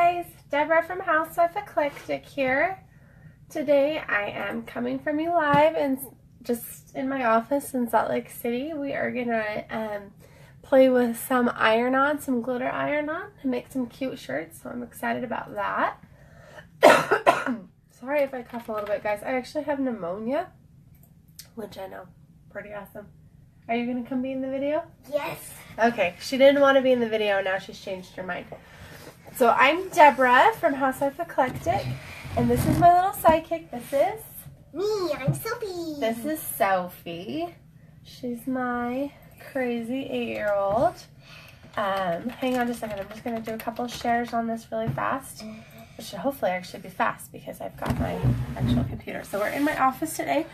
guys, Deborah from Housewife Eclectic here. Today I am coming from you live and just in my office in Salt Lake City. We are gonna play with some iron-on, some glitter iron-on, and make some cute shirts. So I'm excited about that. Sorry if I cough a little bit, guys. I actually have pneumonia, which I know, pretty awesome. Are you gonna come be in the video? Yes. Okay, she didn't want to be in the video, now she's changed her mind. So I'm Deborah from Housewife Eclectic, and this is my little sidekick. This is me. I'm Sophie. This is Sophie. She's my crazy 8-year-old. Hang on just a second. I'm just going to do a couple of shares on this really fast. It should hopefully actually be fast because I've got my actual computer. So we're in my office today.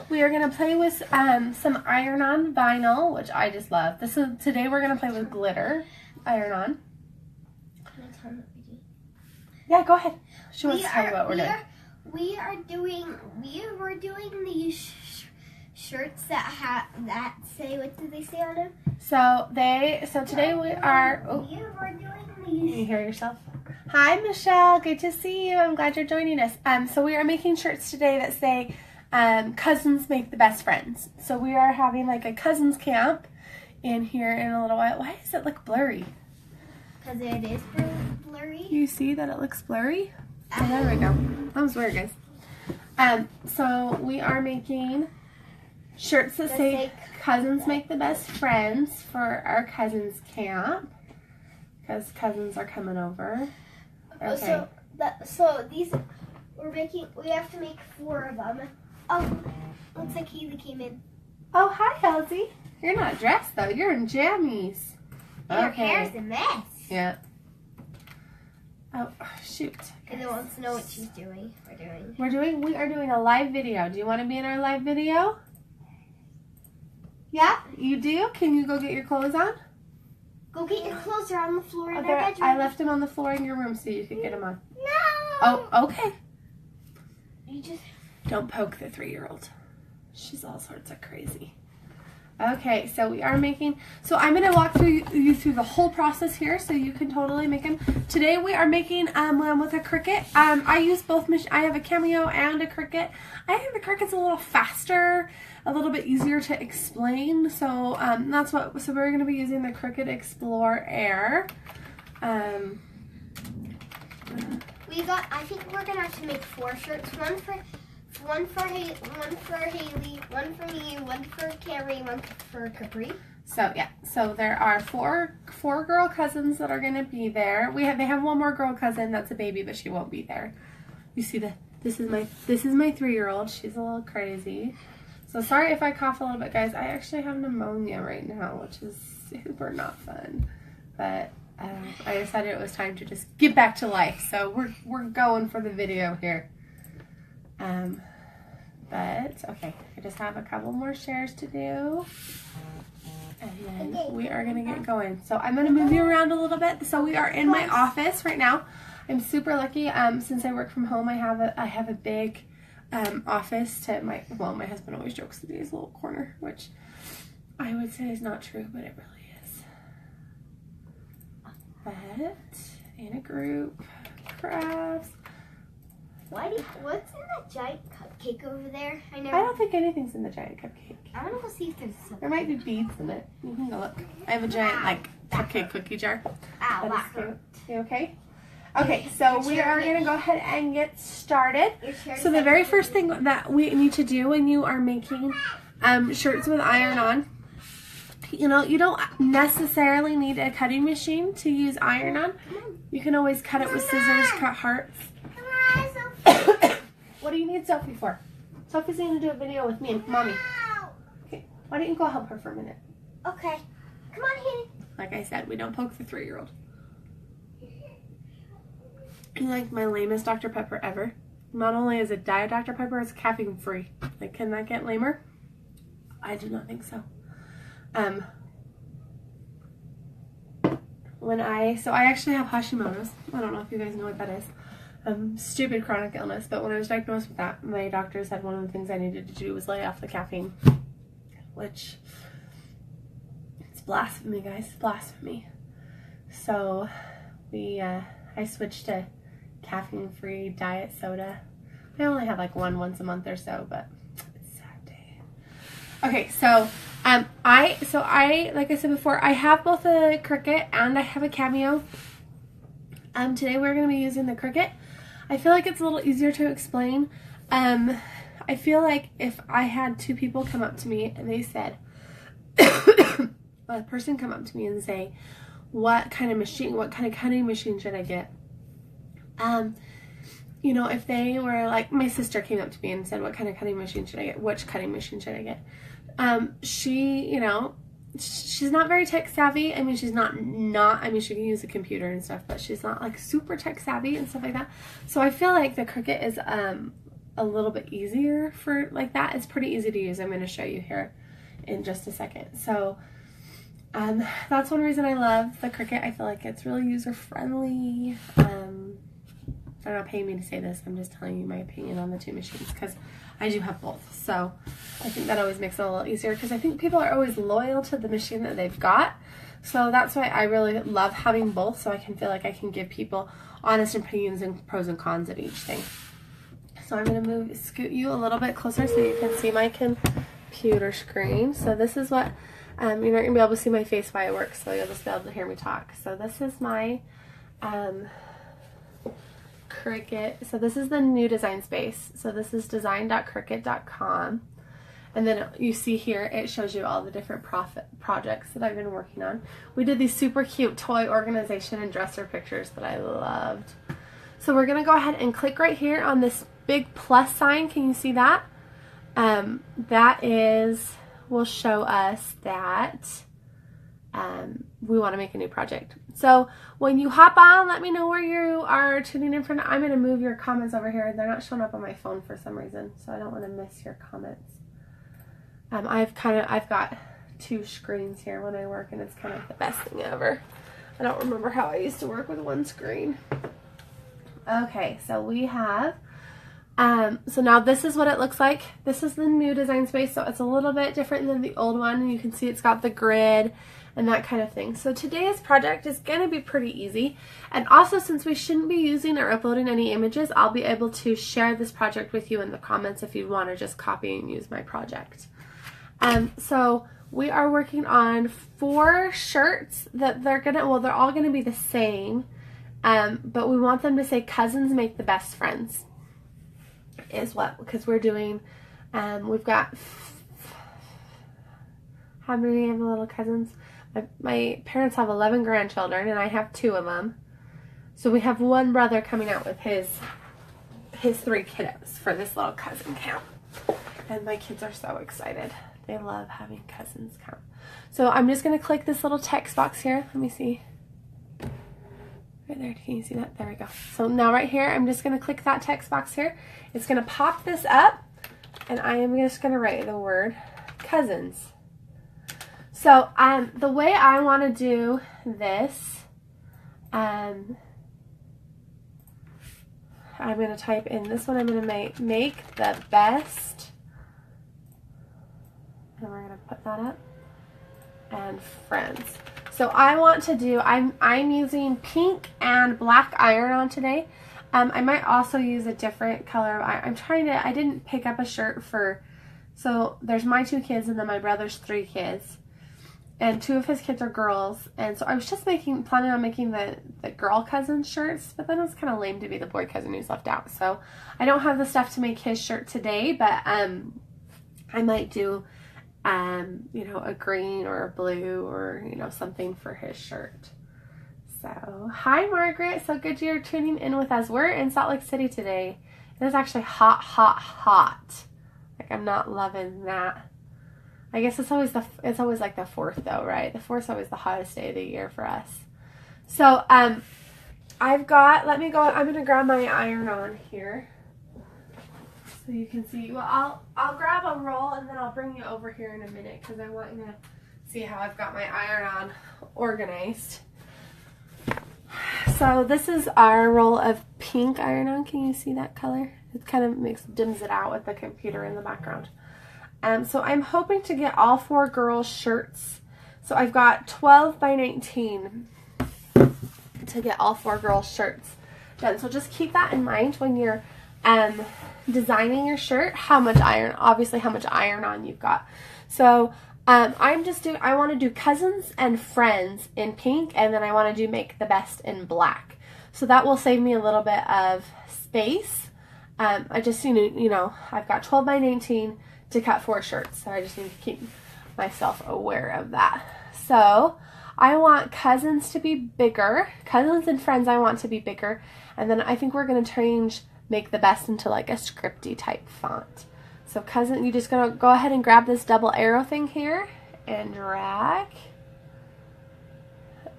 We are going to play with some iron-on vinyl, which I just love. Today we're going to play with glitter iron-on. Can I tell you? Yeah, go ahead. She wants to tell you what we're doing. We were doing these shirts that say, what do they say on them? So today we are. Oh, We were doing can you these. hear yourself? Hi, Michelle. Good to see you. I'm glad you're joining us. So we are making shirts today that say, "Cousins make the best friends." So we are having like a cousins camp in here in a little while. Why does it look blurry? Because it is blurry. You see that it looks blurry? Oh, there we go. That was weird, guys. So we are making shirts that say "Cousins make the best friends" for our cousins camp because cousins are coming over. Okay. So these we have to make 4 of them. Oh, looks like Haley came in. Oh, hi, Halsey. You're not dressed though. You're in jammies. Your hair's a mess. Yeah. Oh, shoot. Because it wants to know what she's doing. We are doing a live video. Do you want to be in our live video? Yeah, you do? Can you go get your clothes on? Go get your clothes. They're on the floor in Okay, their bedroom. I left them on the floor in your room so you could get them on. No. Oh, okay. You just. Don't poke the 3-year-old. She's all sorts of crazy. Okay, so we are making, so I'm going to walk you through the whole process here so you can totally make them. Today we are making one with a Cricut. I use both, I have a Cameo and a Cricut. I think the Cricut's a little faster, a little bit easier to explain. So so we're going to be using the Cricut Explore Air. I think we're going to have to make 4 shirts. One for Haley, one for me, one for Carrie, one for Capri. So yeah, so there are four girl cousins that are gonna be there. They have one more girl cousin that's a baby, but she won't be there. You see this is my 3-year-old. She's a little crazy. So sorry if I cough a little bit, guys. I actually have pneumonia right now, which is super not fun. But I decided it was time to just get back to life. So we're going for the video here. But okay, I just have a couple more shares to do, and then we are gonna get going. So I'm gonna move you around a little bit. So we are in my office right now. I'm super lucky. Since I work from home, I have a big office to my husband always jokes that he has a little corner, which I would say is not true, but it really is. But in a group, crafts. What's in that giant cupcake over there? I don't think anything's in the giant cupcake. I want to go see if there's something. There might be beads in it. You can go look. I have a giant cupcake cookie jar. Ow, That is cute. You okay? Okay, so we are going to go ahead and get started. So the very first thing that we need to do when you are making shirts with iron-on, you don't necessarily need a cutting machine to use iron-on. You can always cut it with scissors, cut hearts. What do you need Sophie for? Sophie's going to do a video with me and Mommy. Okay, why don't you go help her for a minute? Okay. Come on, Haley. Like I said, we don't poke the 3-year-old. You're like my lamest Dr. Pepper ever. Not only is it Diet Dr. Pepper, it's caffeine free. Like, can that get lamer? I do not think so. So I actually have Hashimoto's. I don't know if you guys know what that is. Stupid chronic illness, but when I was diagnosed with that, my doctor said one of the things I needed to do was lay off the caffeine, which it's blasphemy, guys, blasphemy. So we I switched to caffeine-free diet soda. I only have like one once a month or so, but it's a sad day. Okay, so I like I said before, I have both a Cricut and I have a Cameo. Today we're going to be using the Cricut. I feel like it's a little easier to explain. I feel like if I had two people come up to me and they said, a person come up to me and say, what kind of cutting machine should I get? You know, if they were like, my sister came up to me and said, what kind of cutting machine should I get? Which cutting machine should I get? She, you know, she's not very tech savvy. I mean, she's not, I mean, she can use a computer and stuff, but she's not like super tech savvy and stuff like that. So I feel like the Cricut is, a little bit easier for like that. It's pretty easy to use. I'm going to show you here in just a second. So, that's one reason I love the Cricut. I feel like it's really user friendly. They're not paying me to say this. I'm just telling you my opinion on the two machines because I do have both. So I think that always makes it a little easier because I think people are always loyal to the machine that they've got. So that's why I really love having both, so I can feel like I can give people honest opinions and pros and cons of each thing. So I'm going to scoot you a little bit closer so you can see my computer screen. So this is what, you're not going to be able to see my face while I work, so you'll just be able to hear me talk. So this is my Cricut. So this is the new design space. So this is design.cricut.com. And then you see here, it shows you all the different projects that I've been working on. We did these super cute toy organization and dresser pictures that I loved. So we're going to go ahead and click right here on this big plus sign. Can you see that? That will show us that we want to make a new project. So when you hop on, let me know where you are tuning in from. I'm going to move your comments over here. They're not showing up on my phone for some reason, so I don't want to miss your comments. I've got two screens here when I work, and it's kind of the best thing ever. I don't remember how I used to work with one screen. Okay, so we have, so now this is what it looks like. This is the new design space, so it's a little bit different than the old one, and you can see it's got the grid and that kind of thing. So today's project is going to be pretty easy, and also since we shouldn't be using or uploading any images, I'll be able to share this project with you in the comments if you want to just copy and use my project. So we are working on 4 shirts that they're all going to be the same. But we want them to say cousins make the best friends is what, because we're doing, we've got, how many of the little cousins? My parents have 11 grandchildren and I have 2 of them. So we have one brother coming out with his 3 kiddos for this little cousin camp. And my kids are so excited. They love having cousins come. So I'm just going to click this little text box here. Let me see. Right there, can you see that? There we go. So now right here, I'm just going to click that text box here. It's going to pop this up, and I am just going to write the word cousins. So the way I want to do this, I'm going to type in this one. I'm going to make the best, and we're going to put that up, and friends. So I want to do, I'm using pink and black iron-on today. I might also use a different color. I didn't pick up a shirt so there's my 2 kids and then my brother's 3 kids. And 2 of his kids are girls. And so I was just planning on making the girl cousin shirts, but then it was kind of lame to be the boy cousin who's left out. So I don't have the stuff to make his shirt today, but I might do you know, a green or a blue or, you know, something for his shirt. So, hi Margaret, so good you're tuning in with us. We're in Salt Lake City today. It is actually hot, hot, hot. Like, I'm not loving that. I guess it's always like the 4th though, right? The 4th is always the hottest day of the year for us. So, I'm gonna grab my iron-on here. So you can see, well, I'll grab a roll and then I'll bring you over here in a minute because I want you to see how I've got my iron-on organized. So this is our roll of pink iron-on. Can you see that color? It kind of dims it out with the computer in the background. So I'm hoping to get all 4 girls' shirts. So I've got 12 by 19. to get all 4 girls' shirts done. So just keep that in mind when you're designing your shirt, how much iron on you've got. So I want to do cousins and friends in pink, and then I want to do make the best in black. So that will save me a little bit of space. I just I've got 12 by 19 to cut 4 shirts, so I just need to keep myself aware of that. So I want cousins to be bigger. Cousins and friends I want to be bigger. And then I think we're going to change make the best into like a scripty type font. So cousin, you're just going to go ahead and grab this double arrow thing here and drag.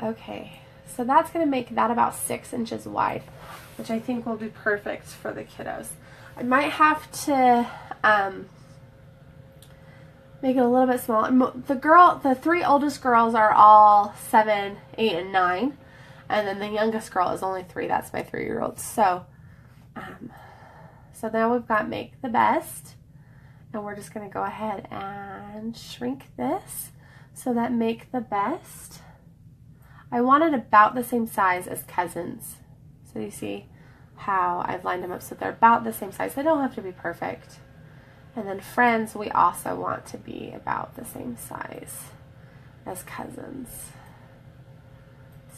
Okay, so that's going to make that about 6 inches wide, which I think will be perfect for the kiddos. I might have to make it a little bit smaller. The 3 oldest girls are all 7, 8, and 9. And then the youngest girl is only 3. That's my 3-year-old. So now we've got make the best. And we're just going to go ahead and shrink this so that make the best. I want it about the same size as cousins. So you see how I've lined them up so they're about the same size. They don't have to be perfect. And then friends, we also want to be about the same size as cousins.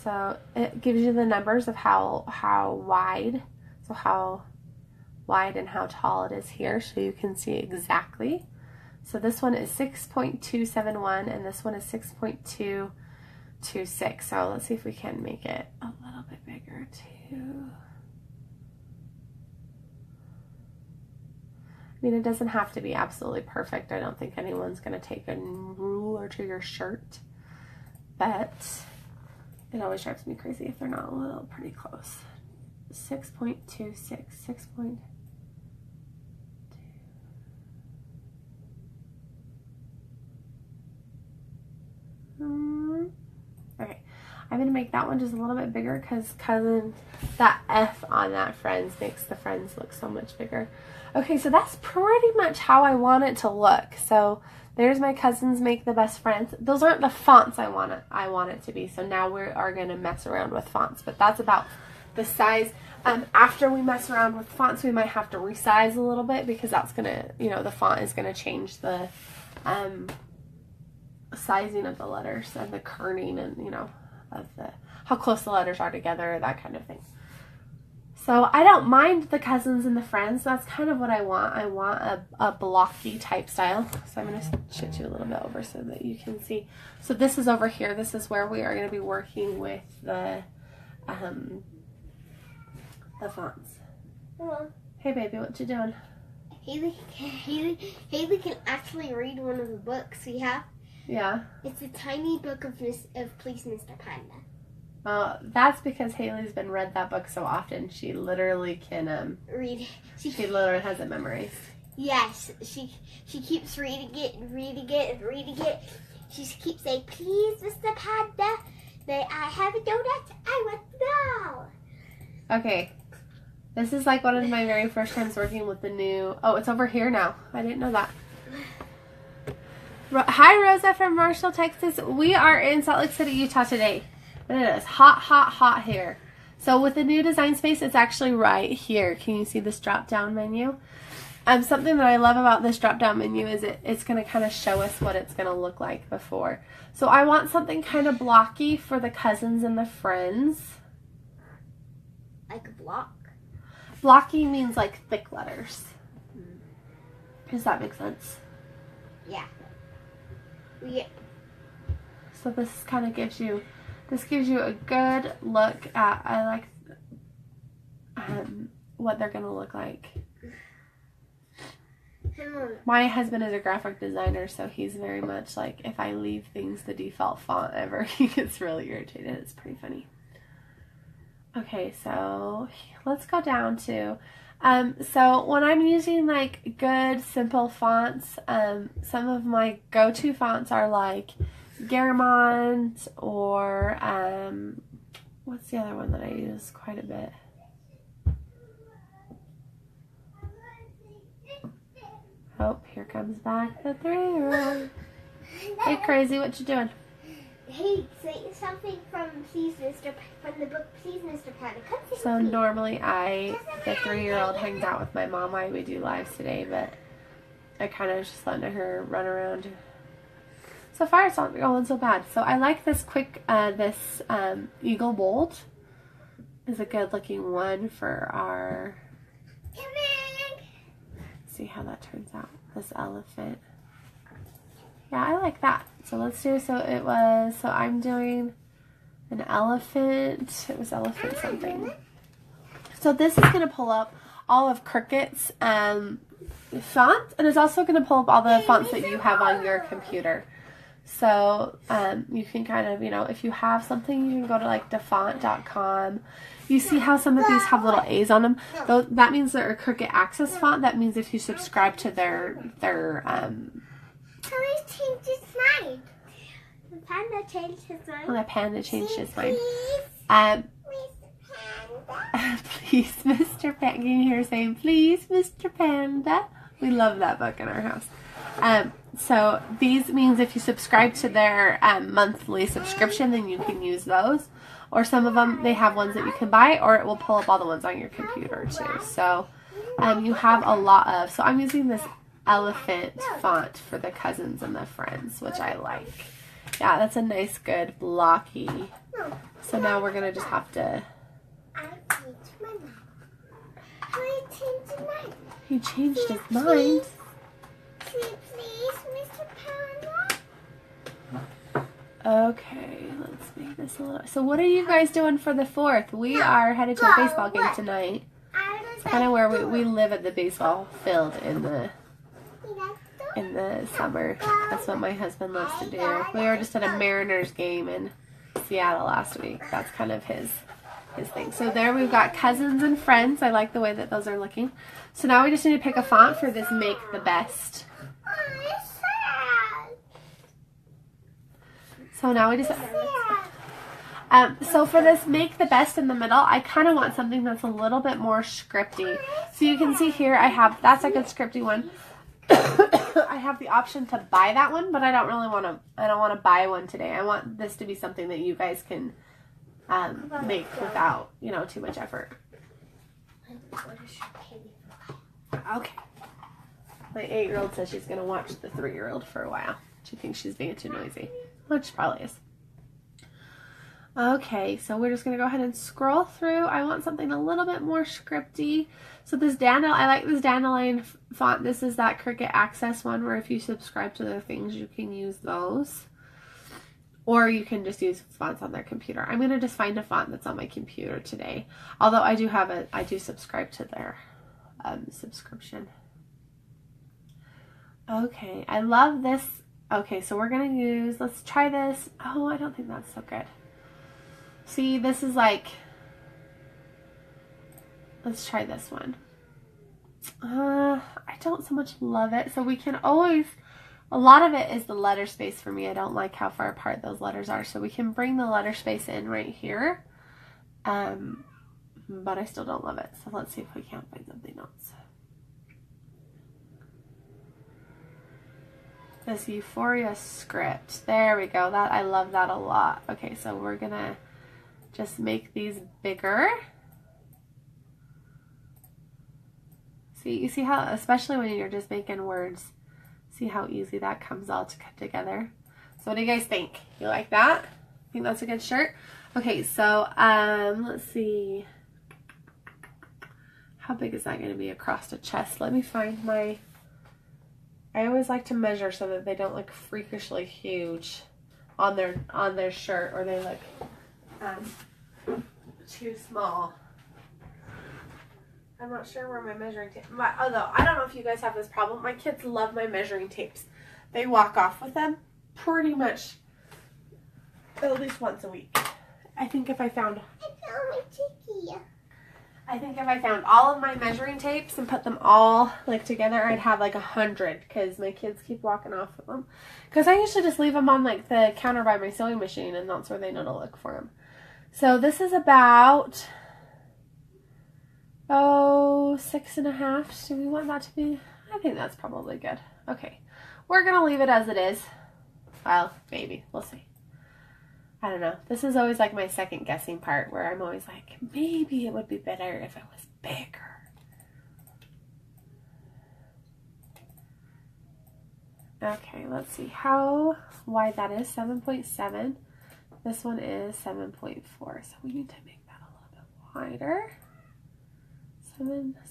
So it gives you the numbers of how wide, so how wide and how tall it is here, so you can see exactly. So this one is 6.271 and this one is 6.226. So let's see if we can make it a little bit bigger too. I mean, it doesn't have to be absolutely perfect. I don't think anyone's going to take a ruler to your shirt, but it always drives me crazy if they're not a little pretty close. 6.26, 6.2. Okay, I'm going to make that one just a little bit bigger because cousin, that F on that friends makes the friends look so much bigger. Okay, so that's pretty much how I want it to look. So there's my cousins make the best friends. Those aren't the fonts I want it to be. So now we are going to mess around with fonts, but that's about the size. After we mess around with fonts, we might have to resize a little bit because that's going to, the font is going to change the sizing of the letters and the kerning and, of how close the letters are together, that kind of thing. So I don't mind the cousins and the friends. That's kind of what I want. I want a blocky type style. So I'm going to shift you a little bit over so that you can see. So this is over here. This is where we are going to be working with the fonts. Hello. Hey baby, what you doing? Haley can actually read one of the books we have. Yeah. It's a tiny book of Please Mr. Panda. That's because Haley's been read that book so often. She literally can read. She literally has it memorized. Yes, she keeps reading it and reading it and reading it. She keeps saying, "Please, Mr. Panda, may I have a donut? I want now." Okay, this is like one of my very first times working with the new. Oh, it's over here now. I didn't know that. Hi, Rosa from Marshall, Texas. We are in Salt Lake City, Utah today. It is hot, hot, hot here. So with the new design space, it's actually right here. Can you see this drop-down menu? Something that I love about this drop-down menu is it's going to kind of show us what it's going to look like before. So I want something kind of blocky for the cousins and the friends. Like a block? Blocky means like thick letters. Does that make sense? Yeah. Yeah. So this kind of gives you a good look at, I like what they're going to look like. My husband is a graphic designer, so he's very much like, if I leave things the default font ever, he gets really irritated. It's pretty funny. Okay, so let's go down to, so when I'm using like good simple fonts, some of my go-to fonts are like Garamond or what's the other one that I use quite a bit? Oh, here comes back the 3-year-old. Hey, crazy, what you doing? Hey, say something from from the book Please Mr. Panda. Come see So me. normally the 3-year-old hangs out with my mom while we do lives today, but I kind of just letting her run around. So far it's not going so bad. So I like this this Eagle Bolt is a good looking one for our, see how that turns out, this elephant. Yeah, I like that. So let's do, so I'm doing an elephant. It was elephant something. So this is going to pull up all of Cricut's fonts, and it's also going to pull up all the fonts that you have on your computer. So you can kind of, if you have something, you can go to like defont.com. You see how some of these have little A's on them? That means they're a Cricut Access font. That means if you subscribe to their Please change his mind. The panda changed his mind. Oh, the panda changed his mind. Please, Please, Mr. Panda. Can you hear her saying, please, Mr. Panda? We love that book in our house. So these means if you subscribe to their monthly subscription, then you can use those. Or some of them, they have ones that you can buy, or it will pull up all the ones on your computer too. So you have a lot of, so I'm using this elephant font for the cousins and the friends, which I like. Yeah, that's a nice, good, blocky. So now we're going to just have to... I changed my mind. I changed his mind. He changed his mind. Please, Mr. Panda. Okay, let's make this a little... So what are you guys doing for the 4th? We are headed to a baseball game tonight. It's kind of where we live at the baseball field in the summer. That's what my husband loves to do. We were just at a Mariners game in Seattle last week. That's kind of his thing. So there we've got cousins and friends. I like the way that those are looking. So now we just need to pick a font for this Make the Best. So now we just... so for this Make the Best in the middle, I kind of want something that's a little bit more scripty. So you can see here I have, that's a good scripty one. I have the option to buy that one, but I don't want to buy one today. I want this to be something that you guys can make without, too much effort. Okay. My 8-year-old says she's going to watch the 3-year-old for a while. She thinks she's being too noisy, which probably is. Okay, so we're just going to go ahead and scroll through. I want something a little bit more scripty. So this I like this Dandelion font. This is that Cricut Access one where if you subscribe to their things, you can use those. Or you can just use fonts on their computer. I'm going to just find a font that's on my computer today. Although I do subscribe to their subscription. Okay, I love this. Okay, so we're going to use, let's try this. Oh, I don't think that's so good. See, this is like, let's try this one. I don't so much love it. So we can always, a lot of it is the letter space for me. I don't like how far apart those letters are. So we can bring the letter space in right here. But I still don't love it. So let's see if we can't find something else. This Euphoria script. There we go. I love that a lot. Okay, so we're going to just make these bigger. See, you see how, especially when you're just making words, see how easy that comes all to cut together. So what do you guys think? You like that? Think that's a good shirt? Okay, so let's see. How big is that going to be across the chest? Let me find my, I always like to measure so that they don't look freakishly huge on their shirt, or they look too small. I'm not sure where my measuring tape, although I don't know if you guys have this problem. My kids love my measuring tapes. They walk off with them pretty much at least once a week. I think if I found all of my measuring tapes and put them all like together, I'd have like 100, because my kids keep walking off with them. Because I usually just leave them on like the counter by my sewing machine, and that's where they know to look for them. So this is about, 6.5. Do we want that to be? I think that's probably good. Okay, we're gonna leave it as it is. Well, maybe, we'll see. I don't know. This is always like my second guessing part where I'm always like, maybe it would be better if it was bigger. Okay, let's see how wide that is. 7.7. This one is 7.4. So we need to make that a little bit wider.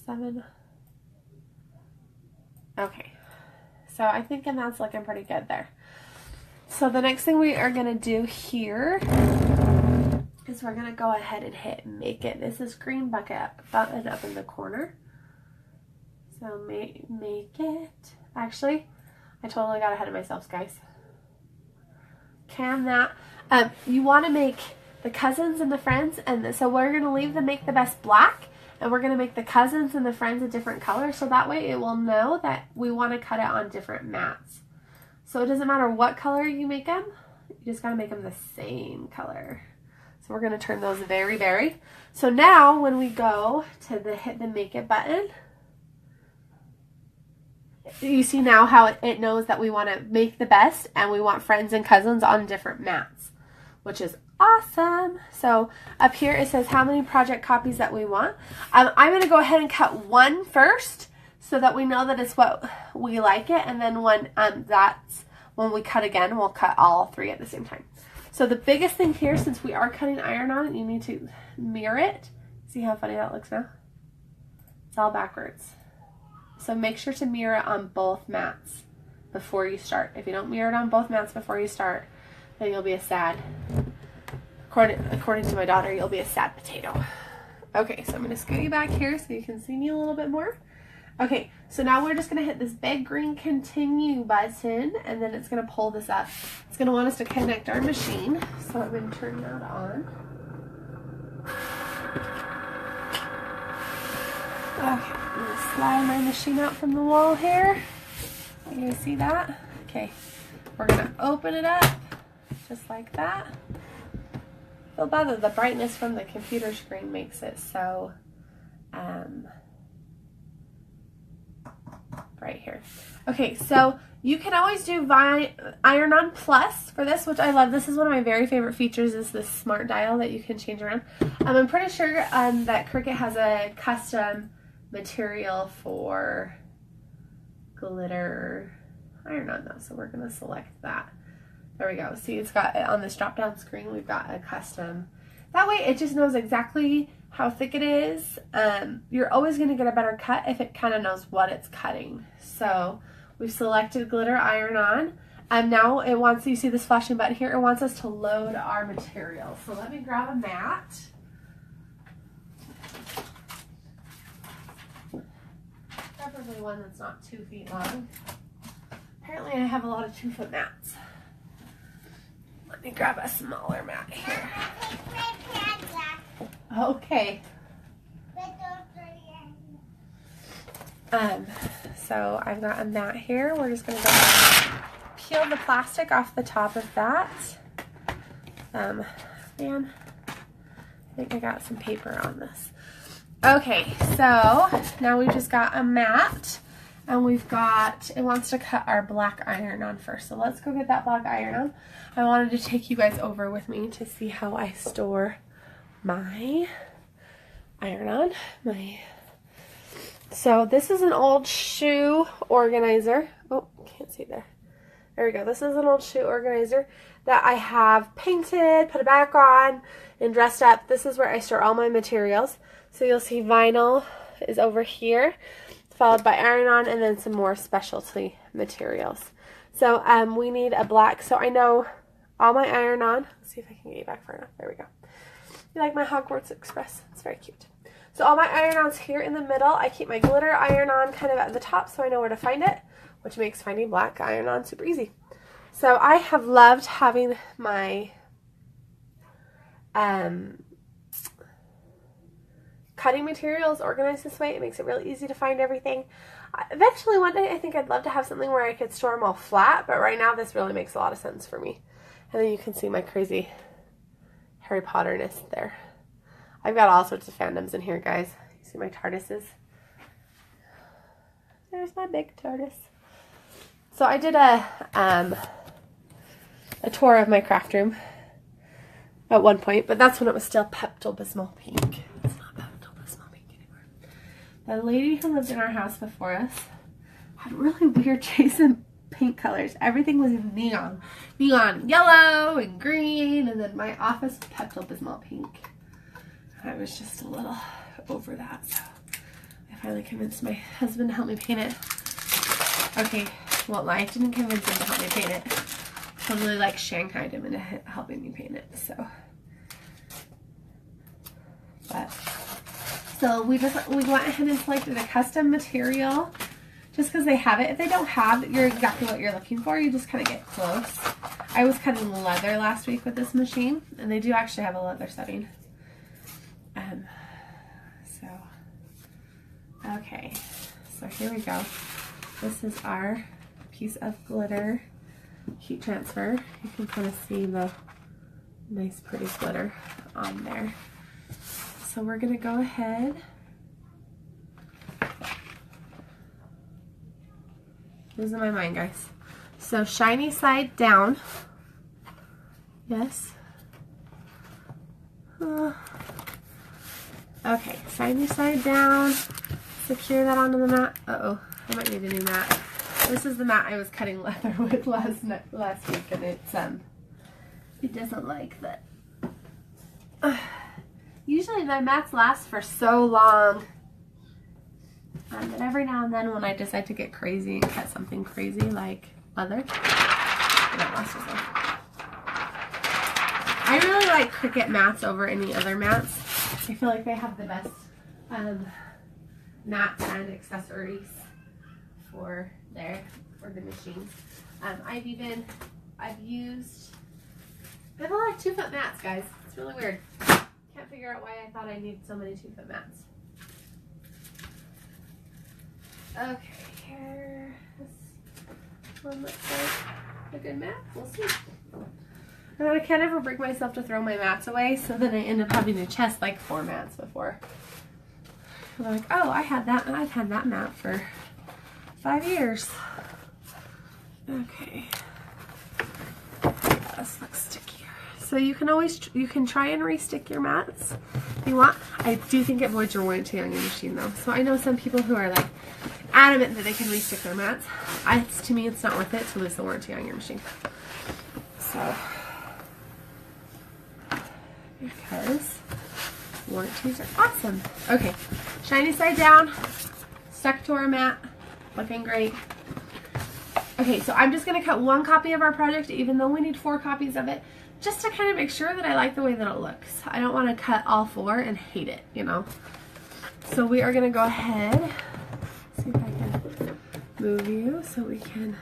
7. Okay. So I think that's looking pretty good there. So the next thing we are going to do here is we're going to go ahead and hit make it. This is green button up in the corner. So make it. Actually, I totally got ahead of myself, guys. You want to make the cousins and the friends, and so we're going to leave the make the best black, and we're going to make the cousins and the friends a different color, so that way it will know that we want to cut it on different mats. So it doesn't matter what color you make them, you just got to make them the same color. So we're going to turn those very, very. So now when we go to hit the make it button, you see now how it knows that we want to make the best and we want friends and cousins on different mats, which is awesome. So up here it says how many project copies that we want. I'm going to go ahead and cut one first so that we know that it's what we like it, and then when we cut again, we'll cut all 3 at the same time. So the biggest thing here, since we are cutting iron on, you need to mirror it. See how funny that looks now? It's all backwards. So make sure to mirror it on both mats before you start. If you don't mirror it on both mats before you start, then you'll be a sad, according to my daughter, you'll be a sad potato. Okay, so I'm going to scoot you back here so you can see me a little bit more. Okay, so now we're just going to hit this big green continue button, and then it's going to pull this up. It's going to want us to connect our machine, so I'm going to turn that on. Okay, I'm going to slide my machine out from the wall here. You guys see that? Okay, we're going to open it up just like that. I feel bad that the brightness from the computer screen makes it so right here. Okay, so you can always do iron-on plus for this, which I love. This is one of my very favorite features, is this smart dial that you can change around. I'm pretty sure that Cricut has a custom material for glitter iron-on though, so we're going to select that. There we go. See, it's got on this drop-down screen, we've got a custom. That way it just knows exactly how thick it is. You're always going to get a better cut if it kind of knows what it's cutting. So we've selected glitter iron-on. Now it wants, you see this flashing button here, it wants us to load our material. So let me grab a mat. Preferably one that's not 2 feet long. Apparently I have a lot of 2-foot mats. Let me grab a smaller mat here. Okay. So I've got a mat here. We're just going to go peel the plastic off the top of that. Man, I think I got some paper on this. Okay, so now we've just got a mat, and we've got, it wants to cut our black iron on first. So let's go get that black iron on. I wanted to take you guys over with me to see how I store my iron on. So this is an old shoe organizer. Oh, can't see there. There we go. This is an old shoe organizer that I have painted, put it back on, and dressed up. This is where I store all my materials. So you'll see vinyl is over here, followed by iron-on, and then some more specialty materials. So we need a black. So I know all my iron-on. Let's see if I can get you back far enough. There we go. You like my Hogwarts Express? It's very cute. So all my iron-ons here in the middle. I keep my glitter iron-on kind of at the top so I know where to find it, which makes finding black iron-on super easy. So I have loved having my cutting materials organized this way. It makes it really easy to find everything. Eventually one day I think I'd love to have something where I could store them all flat, but right now this really makes a lot of sense for me. And then you can see my crazy Harry Potter-ness there. I've got all sorts of fandoms in here, guys. You see my TARDISes? There's my big TARDIS. So I did a tour of my craft room at one point, but that's when it was still Pepto-Bismol pink. It's not Pepto-Bismol pink anymore. The lady who lived in our house before us had really weird Jason pink colors. Everything was neon yellow and green, and then my office was Pepto-Bismol pink. I was just a little over that, so I finally convinced my husband to help me paint it. Okay, well, I didn't convince him to help me paint it. Totally like shanghaied him into helping me paint it, so. But, so we went ahead and selected a custom material just because they have it. If they don't have you're exactly what you're looking for, you just kind of get close. I was cutting leather last week with this machine, and they do actually have a leather setting. Okay, so here we go. This is our piece of glitter heat transfer. You can kind of see the nice pretty glitter on there. So we're gonna go ahead. Losing my mind, guys. So shiny side down. Yes. Okay, shiny side down. Secure that onto the mat. Uh-oh, I might need a new mat. This is the mat I was cutting leather with last week, and it's it doesn't like that. Usually my mats last for so long, but every now and then when I decide to get crazy and cut something crazy like leather, it don't last as long. I really like Cricut mats over any other mats. I feel like they have the best mats and accessories for the machine. I've got like 2-foot mats, guys. It's really weird. Can't figure out why I thought I needed so many 2-foot mats. Okay, here this one looks like a good mat. We'll see. And I can't ever bring myself to throw my mats away, so then I end up having to chest like 4 mats before. I'm like, oh, I've had that mat for 5 years. Okay. Yeah, this looks stickier. So you can try and re-stick your mats if you want. I do think it voids your warranty on your machine though. So I know some people who are like adamant that they can re-stick their mats. To me, it's not worth it to lose the warranty on your machine. So, because warranties are awesome. Okay, shiny side down, stuck to our mat, looking great. Okay, so I'm just gonna cut 1 copy of our project, even though we need 4 copies of it, just to kind of make sure that I like the way that it looks. I don't want to cut all 4 and hate it, you know. So we are gonna go ahead, see if I can move you so we can,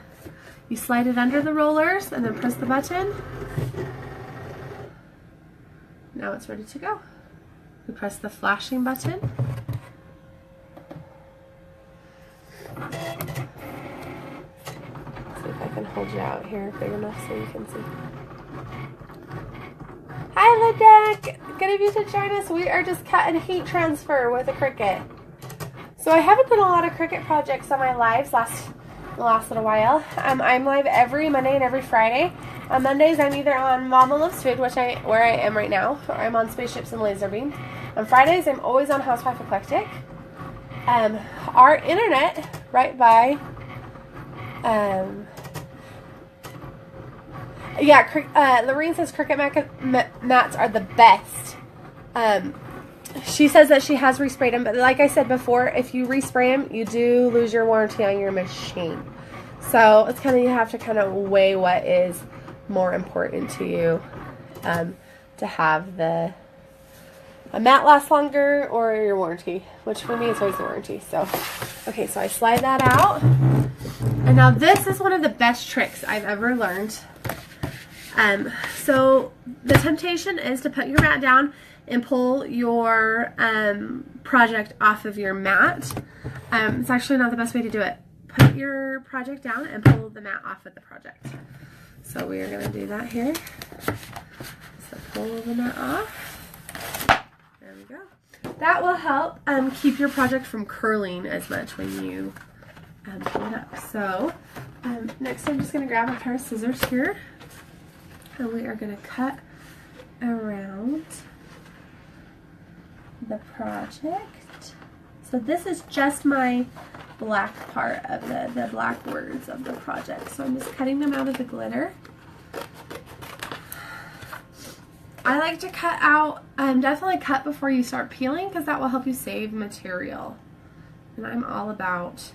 you slide it under the rollers and then press the button. Now it's ready to go. We press the flashing button. See if I can hold you out here big enough so you can see. Hi Linda! Good of you to join us. We are just cutting heat transfer with a Cricut. So I haven't done a lot of Cricut projects on my lives the last little while. I'm live every Monday and every Friday. On Mondays, I'm either on Mama Loves Food, where I am right now, or I'm on Spaceships and Laser Beams. On Fridays, I'm always on Housewife Eclectic. Our internet, right by, Lorene says Cricut mats are the best. She says that she has resprayed them, but like I said before, if you respray them, you do lose your warranty on your machine. So it's kind of, you have to kind of weigh what is more important to you, to have a mat last longer or your warranty, which for me it's always the warranty. So, okay, so I slide that out. And now this is one of the best tricks I've ever learned. So the temptation is to put your mat down and pull your project off of your mat. It's actually not the best way to do it. Put your project down and pull the mat off of the project. So we are going to do that here. So pull the mat off. There we go. That will help keep your project from curling as much when you pull it up. So next I'm just going to grab a pair of scissors here. And we are going to cut around the project. So this is just my black part of the black words of the project. So I'm just cutting them out of the glitter. I like to cut out, definitely cut before you start peeling because that will help you save material. And I'm all about,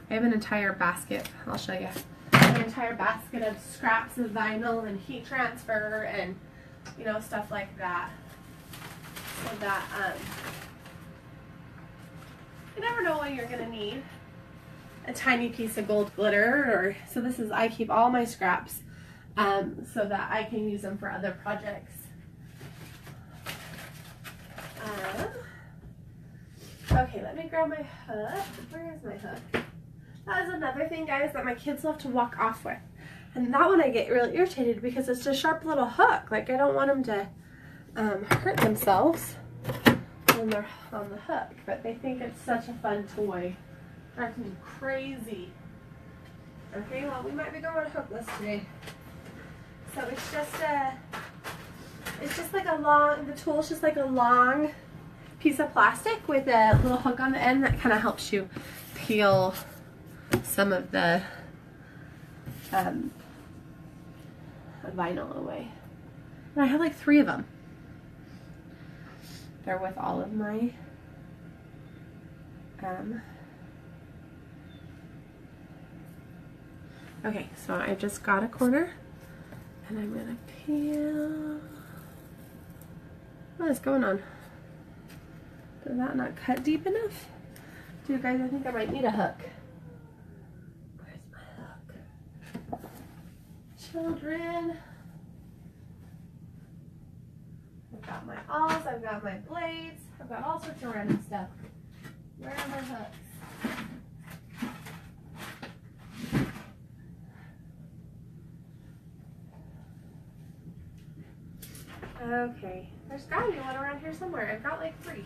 I have an entire basket, I'll show you, an entire basket of scraps of vinyl and heat transfer and, you know, stuff like that. So that, you never know when you're going to need a tiny piece of gold glitter. Or so this is, I keep all my scraps so that I can use them for other projects. Okay, let me grab my hook. Where is my hook? That is another thing, guys, that my kids love to walk off with. And that one I get really irritated because it's a sharp little hook. Like, I don't want them to hurt themselves when they're on the hook. But they think it's such a fun toy. Drives me crazy. Okay, well, we might be going hookless today. So it's just like a long, the tool's just like a long piece of plastic with a little hook on the end that kind of helps you peel some of the vinyl away. And I have like 3 of them. They're with all of my okay, so I just got a corner and I'm gonna peel. What is going on? Did that not cut deep enough? Dude, guys, I think I might need a hook. Where's my hook? Children. I've got my awls, I've got my blades, I've got all sorts of random stuff. Where are my hooks? Okay, there's gotta be one around here somewhere. I've got like 3.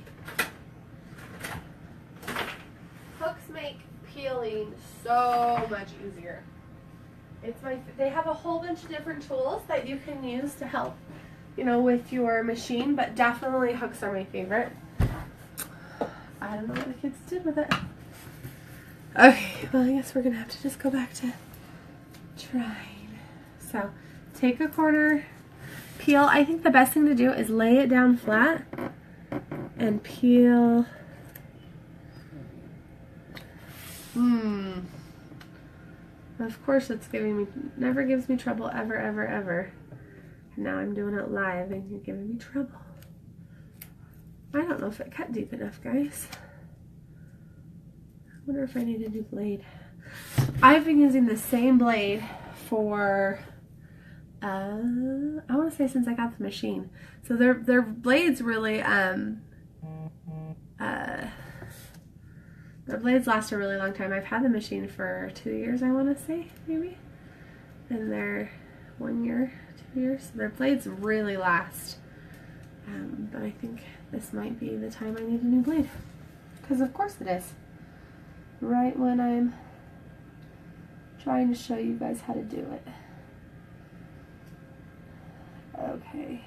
Hooks make peeling so much easier. They have a whole bunch of different tools that you can use to help, you know, with your machine, but definitely hooks are my favorite. I don't know what the kids did with it. Okay, well, I guess we're gonna have to just go back to trying. So, take a corner, peel. I think the best thing to do is lay it down flat and peel. Of course it's never gives me trouble ever, ever, ever. And now I'm doing it live and you're giving me trouble. I don't know if it cut deep enough, guys. I wonder if I need a new blade. I've been using the same blade for I want to say since I got the machine. So their blades really their blades last a really long time. I've had the machine for 2 years, I want to say, maybe. And they're 1 year, 2 years. So their blades really last. But I think this might be the time I need a new blade. Because of course it is. Right when I'm trying to show you guys how to do it. Okay.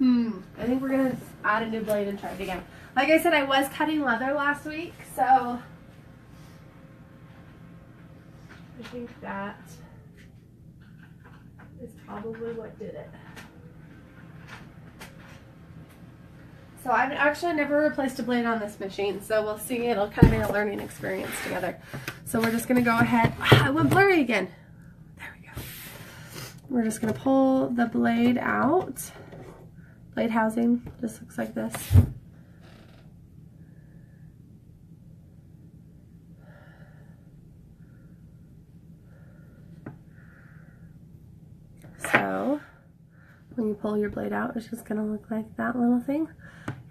I think we're going to add a new blade and try it again. Like I said, I was cutting leather last week, so I think that is probably what did it. So I've actually never replaced a blade on this machine, so we'll see. It'll kind of be a learning experience together. So we're just going to go ahead. I went blurry again. There we go. We're just going to pull the blade out. Blade housing just looks like this. So when you pull your blade out, it's just going to look like that little thing.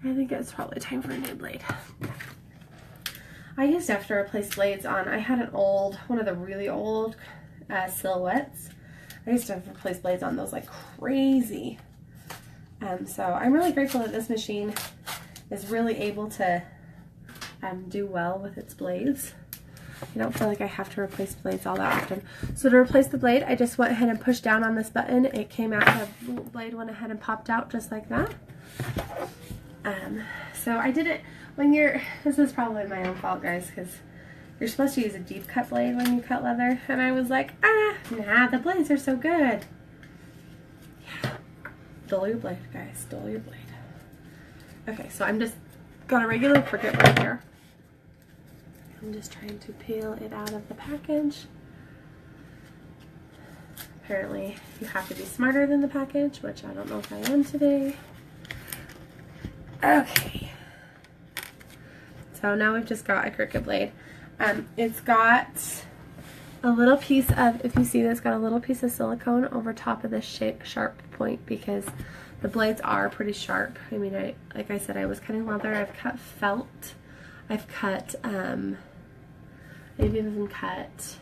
I think it's probably time for a new blade. I used to have to replace blades on, I had an old, one of the really old silhouettes. I used to have to replace blades on those like crazy. So I'm really grateful that this machine is really able to do well with its blades. I don't feel like I have to replace blades all that often. So to replace the blade, I just went ahead and pushed down on this button. It came out, the blade went ahead and popped out just like that. So I did it when this is probably my own fault, guys, because you're supposed to use a deep cut blade when you cut leather. And I was like, nah, the blades are so good. Yeah. Dull your blade, guys, dull your blade. Okay, so I'm just got a regular cricket blade here. I'm just trying to peel it out of the package. Apparently, you have to be smarter than the package, which I don't know if I am today. Okay. So now we've just got a cricket blade. It's got a little piece of, if you see this, got a little piece of silicone over top of this sharp point because the blades are pretty sharp. I mean, like I said, I was cutting leather. I've cut felt. I've cut, I've even cut,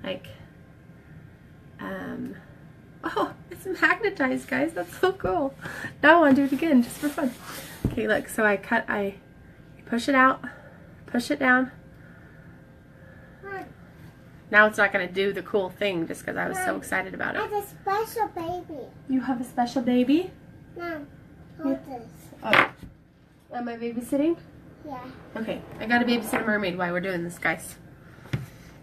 like, oh, it's magnetized, guys. That's so cool. Now I want to do it again just for fun. Okay, look, so I push it out, push it down. Now it's not going to do the coal thing just because I was so excited about it. I have a special baby. You have a special baby? No, hold this. Oh. Am I babysitting? Yeah. Okay, I got to babysit a mermaid while we're doing this, guys.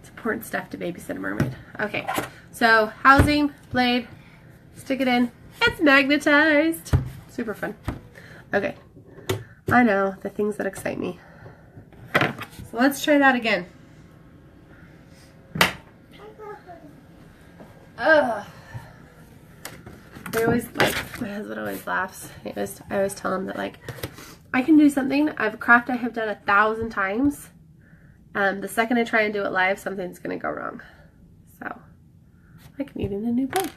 It's important stuff to babysit a mermaid. Okay, so housing, blade, stick it in. It's magnetized. Super fun. Okay, I know, the things that excite me. So let's try that again. Ugh. I always, like, my husband always laughs. I always tell him that, like, I can do something, I have done 1,000 times. The second I try and do it live, something's going to go wrong. So, like needing a new blade.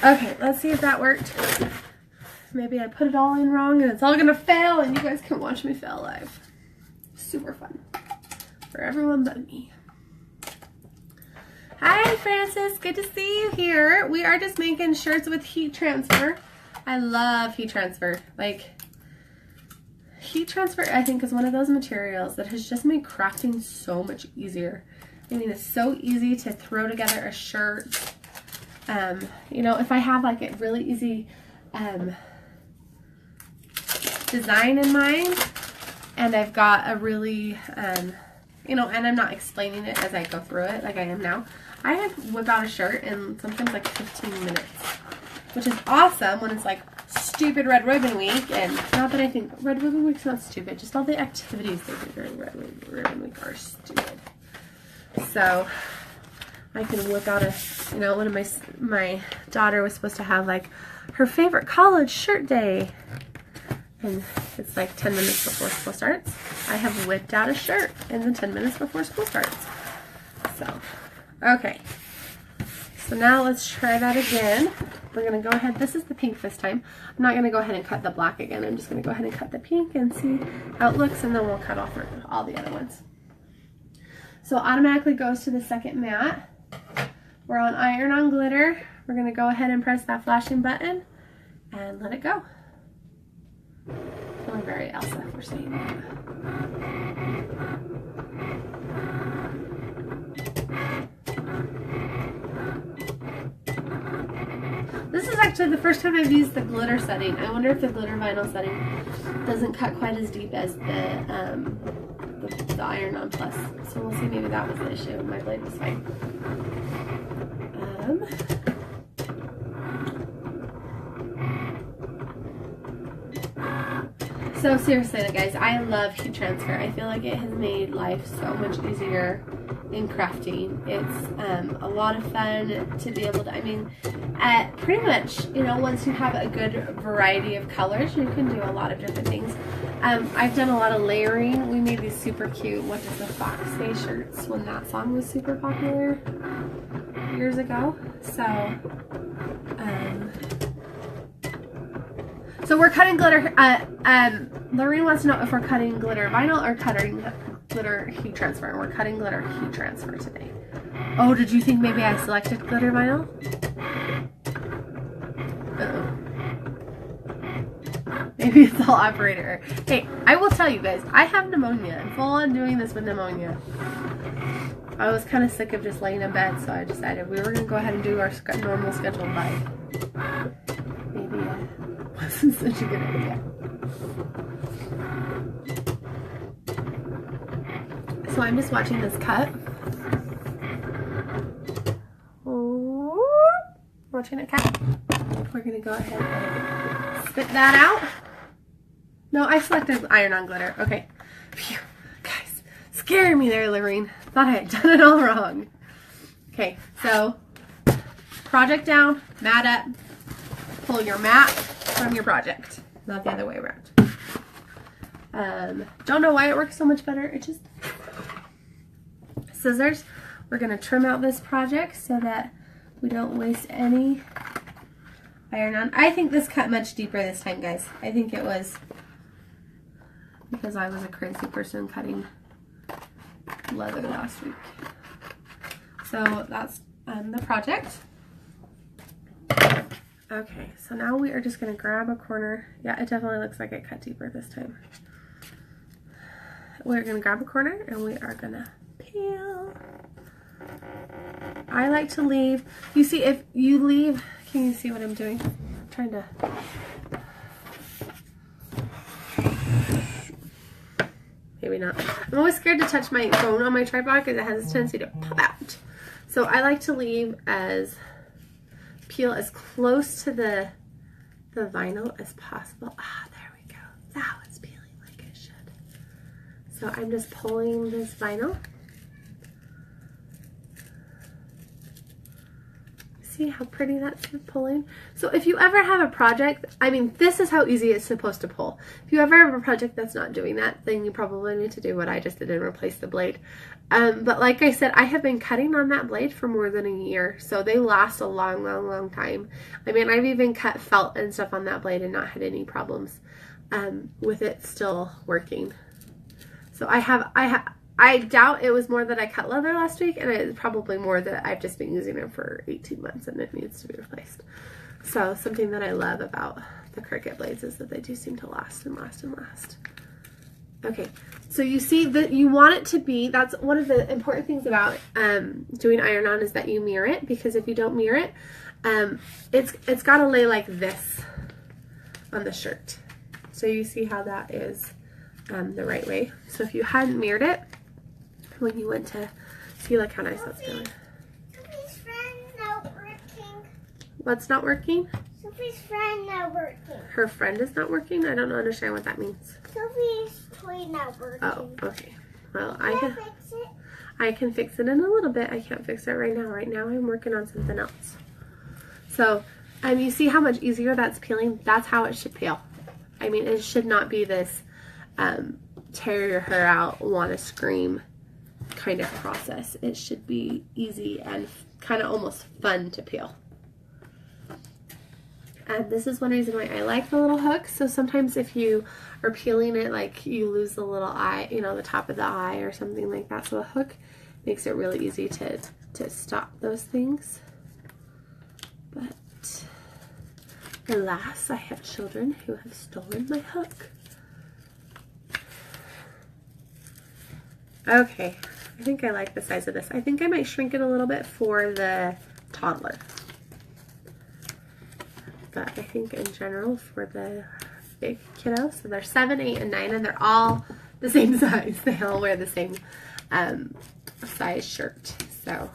Okay, let's see if that worked. Maybe I put it all in wrong and it's all going to fail and you guys can watch me fail live. Super fun. For everyone but me. Hi, Francis. Good to see you here. We are just making shirts with heat transfer. I love heat transfer. Like, heat transfer, I think, is one of those materials that has just made crafting so much easier. I mean, it's so easy to throw together a shirt. You know, if I have, like, a really easy design in mind, and I've got a really, you know, and I'm not explaining it as I go through it like I am now, I have whip out a shirt in sometimes like 15 minutes, which is awesome when it's like stupid Red Ribbon Week, and not that I think Red Ribbon Week's not stupid, just all the activities they do during Red Ribbon Week are stupid. So I can whip out a, you know, one of my daughter was supposed to have like her favorite college shirt day, and it's like 10 minutes before school starts. I have whipped out a shirt in the 10 minutes before school starts. So, okay. So now let's try that again. We're going to go ahead. This is the pink this time. I'm not going to go ahead and cut the black again. I'm just going to go ahead and cut the pink and see how it looks, and then we'll cut off all the other ones. So automatically goes to the second mat. We're on iron on glitter. We're going to go ahead and press that flashing button and let it go. Feeling very Elsa for saying that. This is actually the first time I've used the glitter setting. I wonder if the glitter vinyl setting doesn't cut quite as deep as the iron on plus. So we'll see, maybe that was the issue. My blade was fine. So seriously, guys, I love heat transfer. I feel like it has made life so much easier in crafting. It's a lot of fun to be able to, I mean, pretty much, you know, once you have a good variety of colors, you can do a lot of different things. I've done a lot of layering. We made these super cute, what does the fox say shirts when that song was super popular years ago. So we're cutting glitter. Lorraine wants to know if we're cutting glitter vinyl or cutting glitter heat transfer. And we're cutting glitter heat transfer today. Oh, did you think maybe I selected glitter vinyl? Uh-oh. Maybe it's all operator error. Hey, I will tell you guys, I have pneumonia. I'm full on doing this with pneumonia. I was kind of sick of just laying in bed, so I decided we were going to go ahead and do our normal scheduled life. Maybe it wasn't such a good idea. So I'm just watching this cut. Watching it cut. We're going to go ahead and spit that out. No, I selected iron-on glitter. Okay. Phew. Guys, scaring me there, Lorraine. Thought I had done it all wrong. Okay, so project down, mat up, pull your mat from your project. Not the other way around. Don't know why it works so much better. It just... Scissors. We're going to trim out this project so that we don't waste any iron-on. I think this cut much deeper this time, guys. I think it was because I was a crazy person cutting leather last week. So that's the project. Okay, so now we are just going to grab a corner. Yeah, it definitely looks like it cut deeper this time. We're going to grab a corner and we are going to peel. I like to leave, you see, if you leave, can you see what I'm doing? I'm trying to, maybe not. I'm always scared to touch my phone on my tripod because it has a tendency to pop out. So I like to leave peel as close to the vinyl as possible. Ah, there we go. Now it's peeling like it should. So I'm just pulling this vinyl. See how pretty that's pulling? So if you ever have a project, I mean, this is how easy it's supposed to pull. If you ever have a project that's not doing that, then you probably need to do what I just did and replace the blade. But like I said, I have been cutting on that blade for more than a year, so they last a long, long, long time. I mean, I've even cut felt and stuff on that blade and not had any problems with it still working. So I doubt it was more that I cut leather last week, and it's probably more that I've just been using it for 18 months and it needs to be replaced. So something that I love about the Cricut blades is that they do seem to last and last and last. Okay, so you see that you want it to be, that's one of the important things about doing iron-on is that you mirror it, because if you don't mirror it, it's got to lay like this on the shirt. So you see how that is the right way. So if you hadn't mirrored it, when you went to see, like how nice that's going. Sophie's friend's not working. What's not working? Sophie's friend not working. Her friend is not working? I don't understand what that means. Sophie's toy not working. Oh, okay. Well, Can I fix it? I can fix it in a little bit. I can't fix it right now. Right now I'm working on something else. So, you see how much easier that's peeling? That's how it should peel. I mean, it should not be this tear your hair out, want to scream kind of process. It should be easy and kind of almost fun to peel. And this is one reason why I like the little hook. So sometimes if you are peeling it, like you lose the little eye, you know, the top of the eye or something like that. So a hook makes it really easy to stop those things. But alas, I have children who have stolen my hook. Okay, I think I like the size of this. I think I might shrink it a little bit for the toddler. But I think in general for the big kiddos, so they're 7, 8, and 9, and they're all the same size. They all wear the same size shirt. So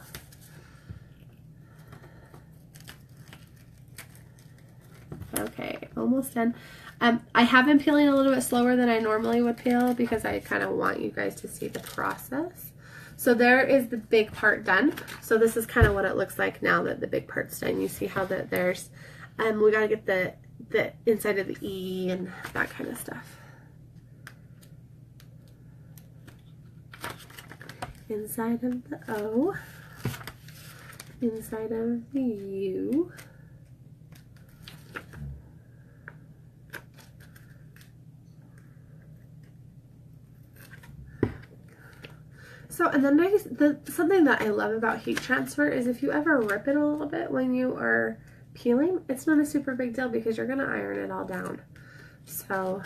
okay, almost done. I have been peeling a little bit slower than I normally would peel because I kind of want you guys to see the process. So there is the big part done. So this is kind of what it looks like now that the big part's done. You see how that there's, we got to get the inside of the E and that kind of stuff. Inside of the O, inside of the U. So, and then something that I love about heat transfer is if you ever rip it a little bit when you are peeling, it's not a super big deal because you're going to iron it all down. So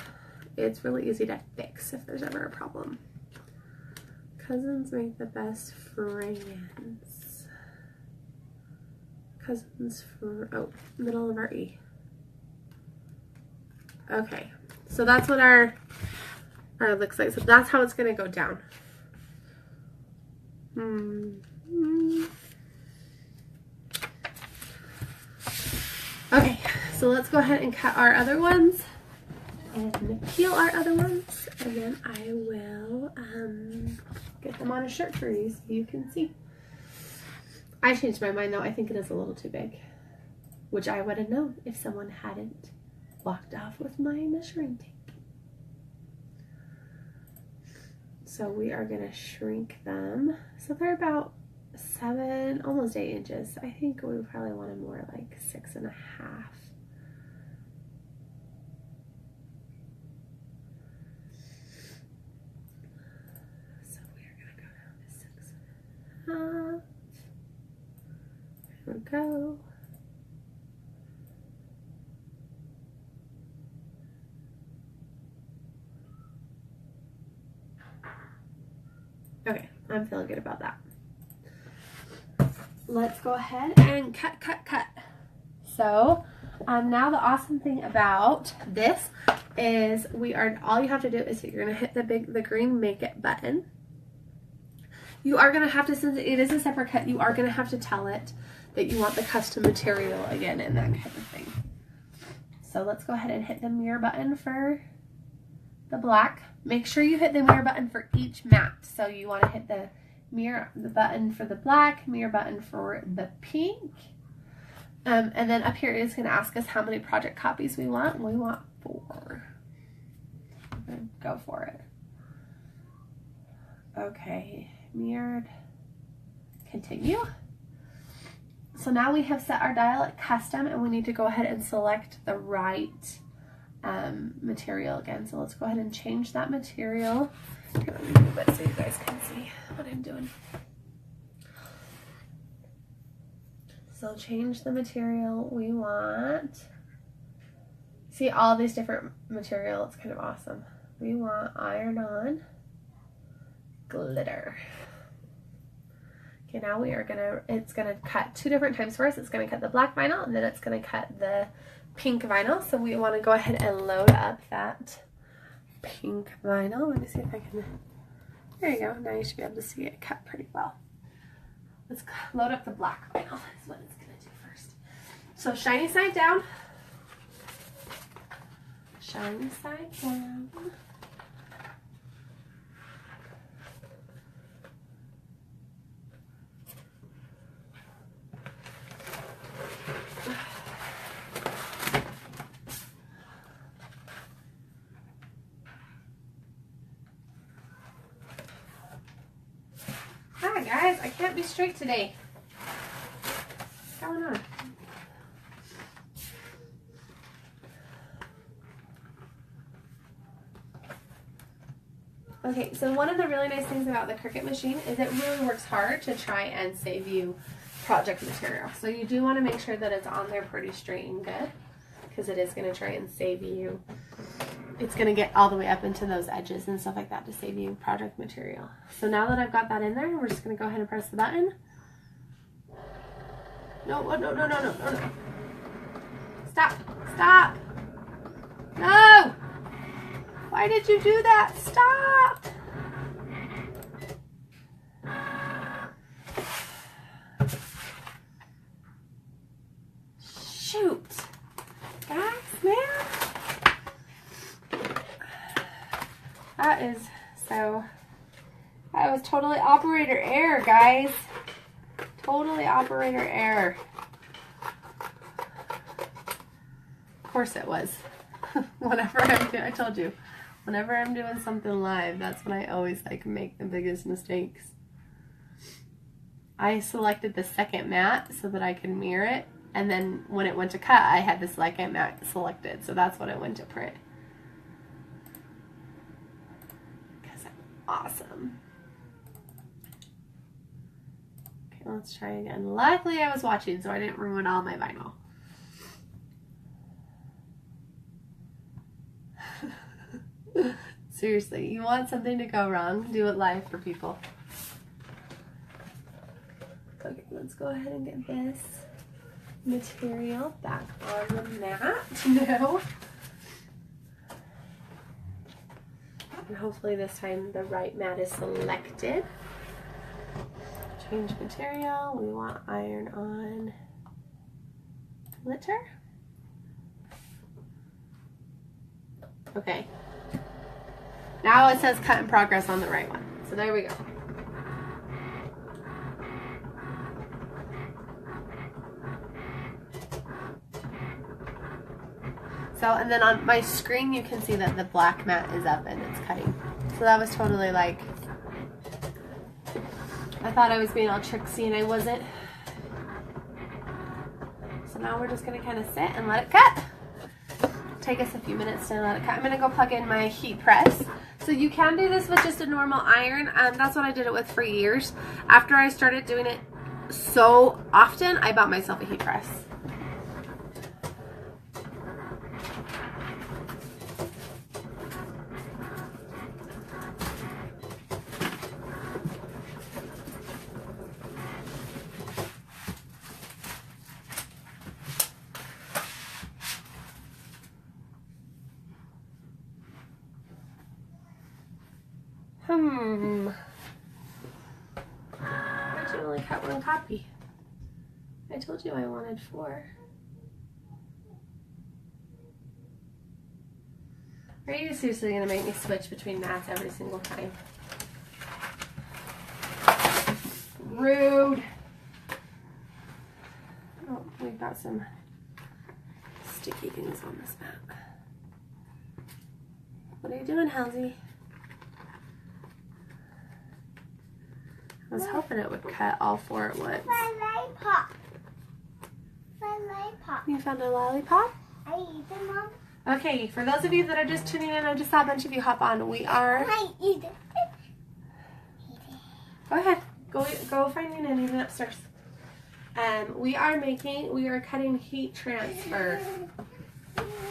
it's really easy to fix if there's ever a problem. Cousins make the best friends. Cousins for, oh, middle of our E. Okay, so that's what our looks like. So that's how it's gonna go down. Okay, so let's go ahead and cut our other ones and peel our other ones, and then I will get them on a shirt for you so you can see. I changed my mind though. I think it is a little too big, which I would have known if someone hadn't walked off with my measuring tape. So we are gonna shrink them. So they're about 7, almost 8 inches. I think we probably wanted more like 6.5. So we are gonna go down to 6.5. There we go. Okay, I'm feeling good about that. Let's go ahead and cut. So now the awesome thing about this is all you have to do is you're gonna hit the green make it button. You are gonna have to, since it is a separate cut, you are gonna have to tell it that you want the custom material again and that kind of thing. So let's go ahead and hit the mirror button for the black. Make sure you hit the mirror button for each mat. So you want to hit the button for the black, mirror button for the pink. And then up here it's going to ask us how many project copies we want. We want 4. Go for it. Okay, mirrored. Continue. So now we have set our dial at custom, and we need to go ahead and select the right material again. So let's go ahead and change that material. Here, let me move it so you guys can see what I'm doing. So change the material we want. See all these different material, it's kind of awesome. We want iron-on glitter. Okay, now we are it's gonna cut 2 different times for us. It's gonna cut the black vinyl, and then it's gonna cut the pink vinyl. So we want to go ahead and load up that pink vinyl. Let me see if I can, there you go. Now you should be able to see it cut pretty well. Let's load up the black vinyl is what it's going to do first. So shiny side down. Shiny side down. Hi guys, I can't be straight today. What's going on? Okay, so one of the really nice things about the Cricut machine is it really works hard to try and save you project material. So you do want to make sure that it's on there pretty straight and good, because it is going to try and save you. It's going to get all the way up into those edges and stuff like that to save you project material. So now that I've got that in there, we're just going to go ahead and press the button. No. Stop. Stop. No. Why did you do that? Stop. Shoot. Guys, man. That was totally operator error, guys. Totally operator error. Of course it was. Whenever I told you, whenever I'm doing something live, that's when I always make the biggest mistakes. I selected the second mat so that I could mirror it, and then when it went to cut, I had the second mat selected, so that's what it went to print. Awesome. Okay, let's try again. Luckily I was watching, so I didn't ruin all my vinyl. Seriously, you want something to go wrong, do it live for people. Okay, let's go ahead and get this material back on the mat now. And hopefully this time the right mat is selected. Change material. We want iron on glitter. Okay. Now it says cut in progress on the right one. So there we go. So, and then on my screen you can see that the black mat is up and it's cutting. So that was totally like, I thought I was being all tricksy and I wasn't. So now we're just gonna kind of sit and let it cut. Take us a few minutes to let it cut. I'm gonna go plug in my heat press. So you can do this with just a normal iron. That's what I did it with for years. After I started doing it so often, I bought myself a heat press. Why'd you only cut one copy? I told you I wanted 4. Are you seriously gonna make me switch between mats every single time? Rude. Oh, we've got some sticky things on this mat. What are you doing, Halsey? I was hoping it would cut all 4 at once. My lollipop. My lollipop. You found a lollipop? I eat them, Mom. Okay, for those of you that are just tuning in, I just saw a bunch of you hop on. We are... I eat it. Go ahead. Go find me and eat it upstairs. We are cutting heat transfer,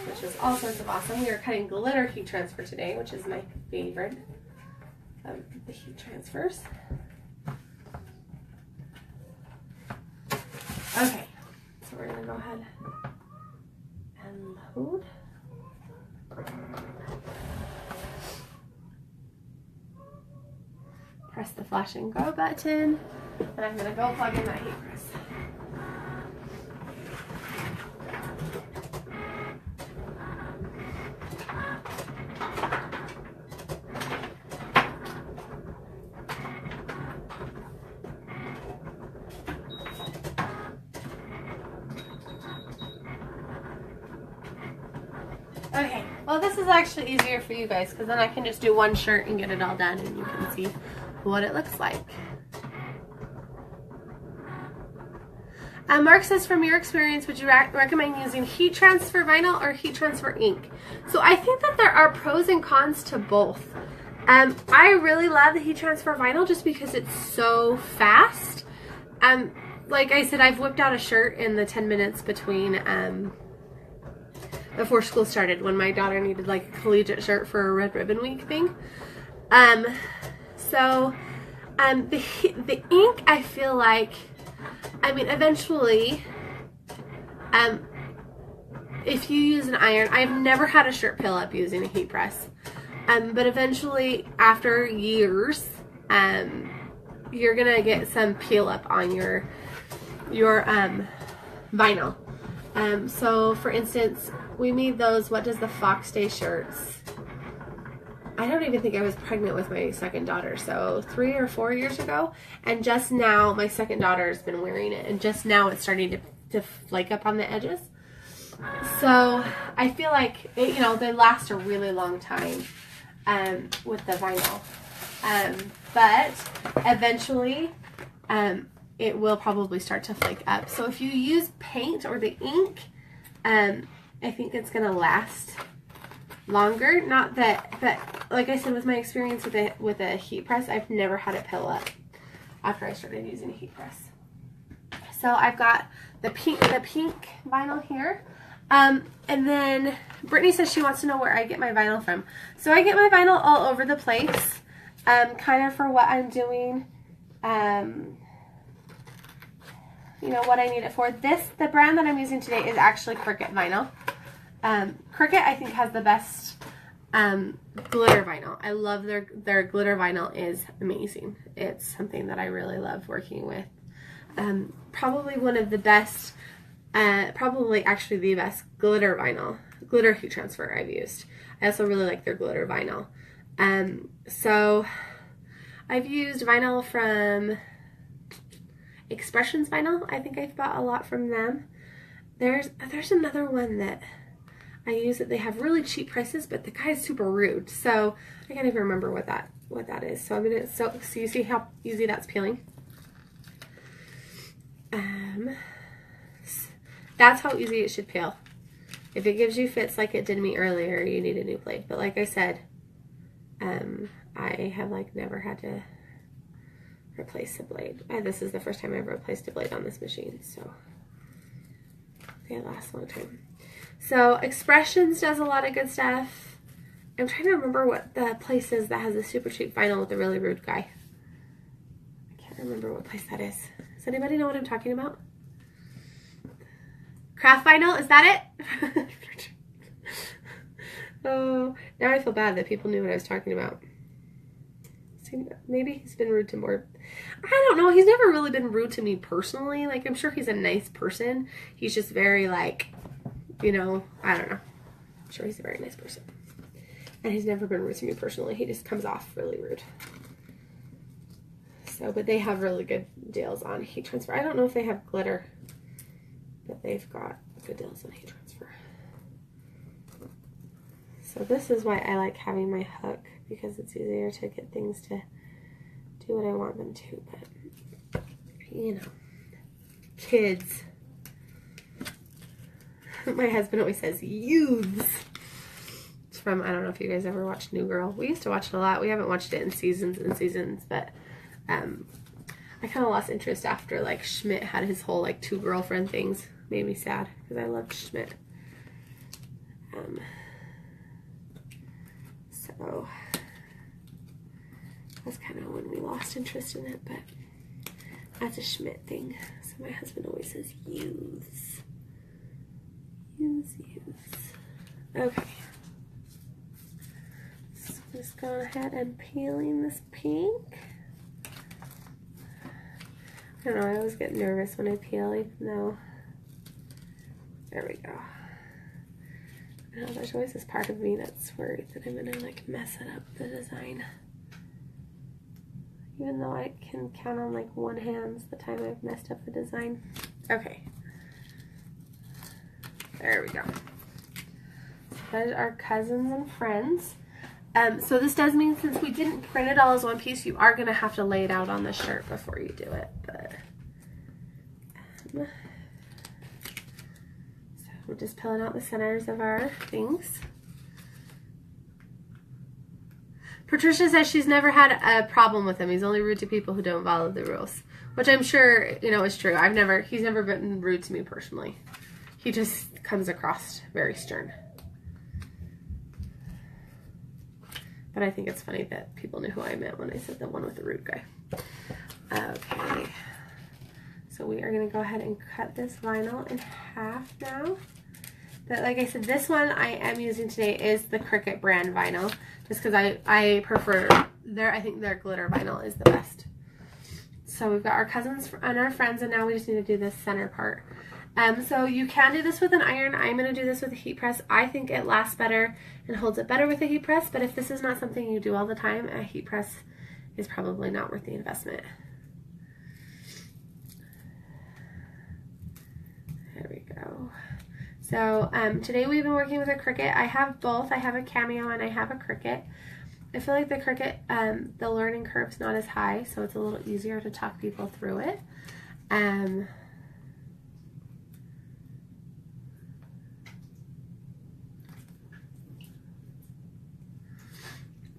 which is all sorts of awesome. We are cutting glitter heat transfer today, which is my favorite of the heat transfers. Okay, so we're gonna go ahead and load. Press the flash and go button, and I'm gonna go plug in that heat press. Okay, well this is actually easier for you guys because then I can just do one shirt and get it all done and you can see what it looks like. Mark says, from your experience, would you recommend using heat transfer vinyl or heat transfer ink? So I think that there are pros and cons to both. I really love the heat transfer vinyl just because it's so fast. Like I said, I've whipped out a shirt in the 10 minutes between before school started when my daughter needed like a collegiate shirt for a Red Ribbon Week thing. The ink, I feel like, I mean, eventually, if you use an iron, I've never had a shirt peel up using a heat press, but eventually, after years, you're gonna get some peel up on your vinyl. So for instance, we made those, what does the Fox Day shirts, I don't even think I was pregnant with my second daughter, so 3 or 4 years ago, and just now my second daughter has been wearing it, and just now it's starting to flake up on the edges. So I feel like it, you know, they last a really long time with the vinyl, but eventually it will probably start to flake up. So if you use paint or the ink, I think it's gonna last longer. Not that, but like I said, with my experience with a heat press, I've never had it peel up after I started using a heat press. So I've got the pink vinyl here. And then Brittany says she wants to know where I get my vinyl from. So I get my vinyl all over the place, kind of for what I'm doing, you know, what I need it for. The brand that I'm using today is actually Cricut vinyl. Cricut, I think, has the best glitter vinyl. I love their glitter vinyl is amazing. It's something that I really love working with. Probably one of the best, probably actually the best glitter heat transfer I've used. I also really like their glitter vinyl. So I've used vinyl from Expressions Vinyl. I think I've bought a lot from them. There's another one that I use that they have really cheap prices, but the guy's super rude. So I can't even remember what that is. So I'm gonna so you see how easy that's peeling. That's how easy it should peel. If it gives you fits like it did me earlier, you need a new blade. But like I said, I have like never had to replace a blade. This is the first time I ever replaced a blade on this machine, so it lasts a long time. So Expressions does a lot of good stuff. I'm trying to remember what the place is that has a super cheap vinyl with a really rude guy. I can't remember what place that is. Does anybody know what I'm talking about? Craft Vinyl, is that it? Oh, now I feel bad that people knew what I was talking about. Maybe he's been rude to more. I don't know. He's never really been rude to me personally. Like, I'm sure he's a nice person. He's just very, like, you know, I don't know. I'm sure he's a very nice person. And he's never been rude to me personally. He just comes off really rude. So, but they have really good deals on heat transfer. I don't know if they have glitter, but they've got good deals on heat transfer. So this is why I like having my hook, because it's easier to get things to do what I want them to. But, you know, kids. My husband always says, youths. It's from, I don't know if you guys ever watched New Girl. We used to watch it a lot. We haven't watched it in seasons and seasons, but I kind of lost interest after, like, Schmidt had his whole, like, 2 girlfriend things. Made me sad, because I loved Schmidt. So that's kind of when we lost interest in it, but that's a Schmidt thing. So my husband always says youths. Youths. Okay. So I'm just going ahead and peeling this pink. I don't know, I always get nervous when I peel, even though, there we go. No, there's always this part of me that's worried that I'm gonna like mess it up, the design. Even though I can count on like one hand the time I've messed up the design. Okay. There we go. Those are cousins and friends. So this does mean since we didn't print it all as one piece, you are gonna have to lay it out on the shirt before you do it. But we're just peeling out the centers of our things. Patricia says she's never had a problem with him. He's only rude to people who don't follow the rules, which I'm sure, you know, is true. He's never been rude to me personally. He just comes across very stern. But I think it's funny that people knew who I meant when I said the one with the rude guy. Okay. So we are going to go ahead and cut this vinyl in half now. But like I said, this one I am using today is the Cricut brand vinyl, just because I prefer I think their glitter vinyl is the best. So we've got our cousins and our friends, and now we just need to do this center part. So you can do this with an iron. I'm going to do this with a heat press. I think it lasts better and holds it better with a heat press, but if this is not something you do all the time, a heat press is probably not worth the investment. There we go. So today we've been working with a Cricut. I have both. I have a Cameo and I have a Cricut. I feel like the Cricut, the learning curve's not as high, so it's a little easier to talk people through it.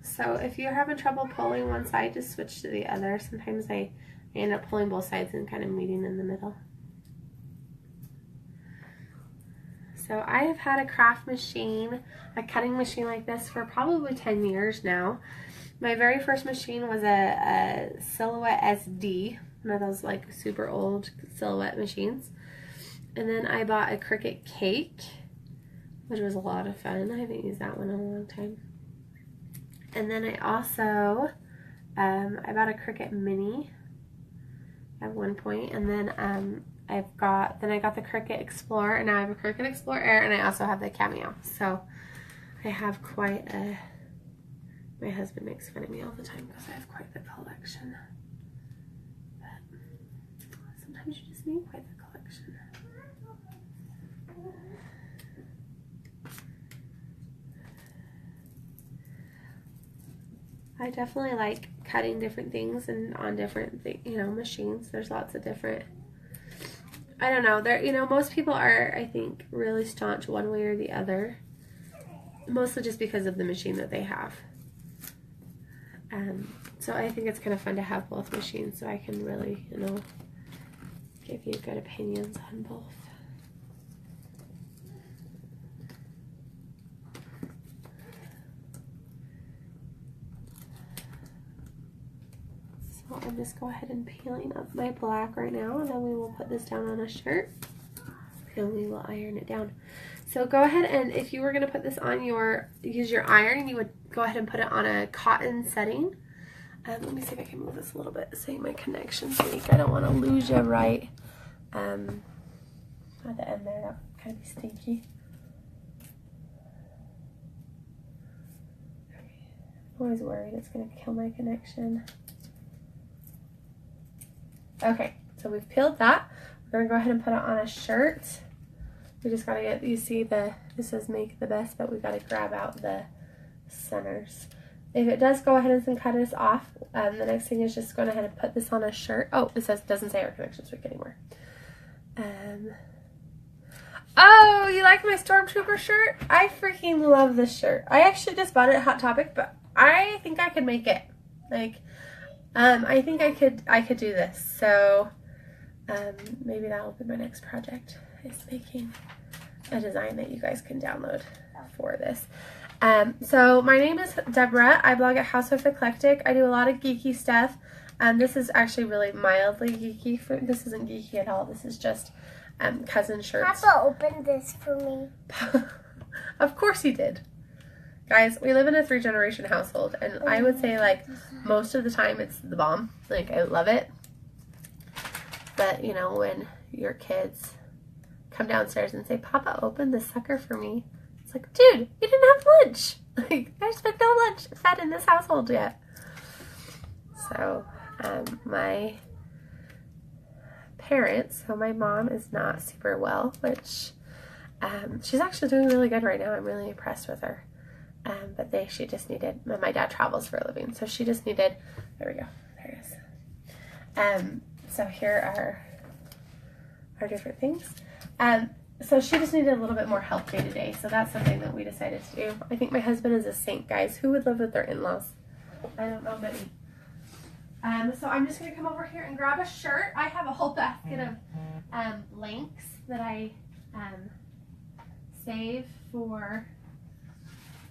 So if you're having trouble pulling one side, just switch to the other. Sometimes I end up pulling both sides and kind of meeting in the middle. So I have had a craft machine, a cutting machine like this for probably 10 years now. My very first machine was a Silhouette SD, one of those like super old Silhouette machines. And then I bought a Cricut Cake, which was a lot of fun. I haven't used that one in a long time. And then I also, I bought a Cricut Mini at one point, and then I got the Cricut Explorer, and now I have a Cricut Explorer Air, and I also have the Cameo. So I have quite a, my husband makes fun of me all the time because I have quite the collection. But sometimes you just need quite the collection. I definitely like cutting different things and on different machines. There's lots of different, I don't know, there, most people are, I think, really staunch one way or the other, mostly just because of the machine that they have. So I think it's kind of fun to have both machines so I can really, give you good opinions on both. I'll just go ahead and peeling up my black right now, and then we will put this down on a shirt and we will iron it down. So go ahead, and if you were going to put this on use your iron, you would go ahead and put it on a cotton setting. Let me see if I can move this a little bit so my connection's weak. I don't want to lose you right at the end there. That would kind of be stinky. I'm always worried it's going to kill my connection. Okay, so we've peeled that. We're going to go ahead and put it on a shirt. We just got to get, you see this says make the best, but we got to grab out the centers. If it does go ahead and cut us off, the next thing is just going ahead and put this on a shirt. Oh, it doesn't say our connection's weak anymore. Oh, you like my Stormtrooper shirt? I freaking love this shirt. I actually just bought it at Hot Topic, but I think I could make it. Like, I think I could do this. So maybe that'll be my next project, is making a design that you guys can download for this. So my name is Deborah. I blog at Housewife Eclectic. I do a lot of geeky stuff. This is actually really mildly geeky. This isn't geeky at all. This is just cousin shirts. Papa opened this for me. Of course he did. Guys, we live in a 3-generation household, and I would say, like, most of the time it's the bomb. Like, I love it. But, when your kids come downstairs and say, Papa opened this sucker for me, it's like, dude, you didn't have lunch. Like, there's been no lunch fed in this household yet. So, my parents, so my mom is not super well, which she's actually doing really good right now. I'm really impressed with her. But she just needed, my dad travels for a living, so she just needed, there we go, there it is. So here are our different things. So she just needed a little bit more help day to day, so that's something that we decided to do. I think my husband is a saint, guys. Who would live with their in-laws? I don't know many. So I'm just going to come over here and grab a shirt. I have a whole basket of links that I save for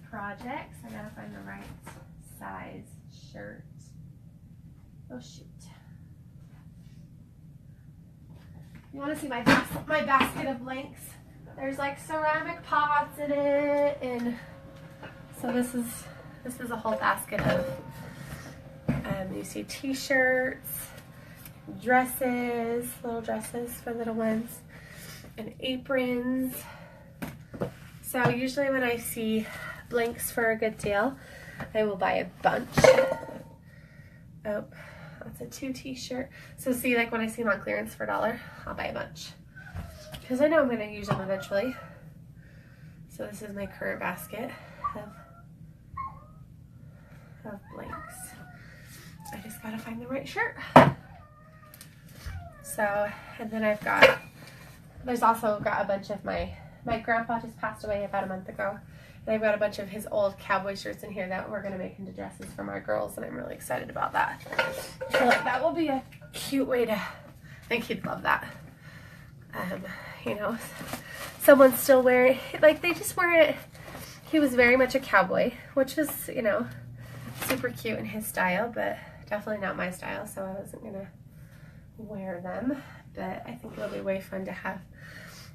projects. I gotta find the right size shirt. Oh shoot. You want to see my basket of links? There's like ceramic pots in it, and so this is a whole basket of you see t-shirts, dresses, little dresses for little ones, and aprons. So usually when I see blinks for a good deal, I will buy a bunch. Oh, that's a 2 t-shirt. So see, like when I see them on clearance for $1, I'll buy a bunch, because I know I'm going to use them eventually. So this is my current basket of blanks. I just gotta find the right shirt. So, and then there's also got a bunch of my grandpa just passed away about a month ago. And I've got a bunch of his old cowboy shirts in here that we're going to make into dresses for my girls, and I'm really excited about that. I feel like that will be a cute way to, I think he'd love that. you know, someone's still wearing, like they just wear it. He was very much a cowboy, which is, you know, super cute in his style, but definitely not my style, so I wasn't gonna wear them. But I think it'll be way fun to have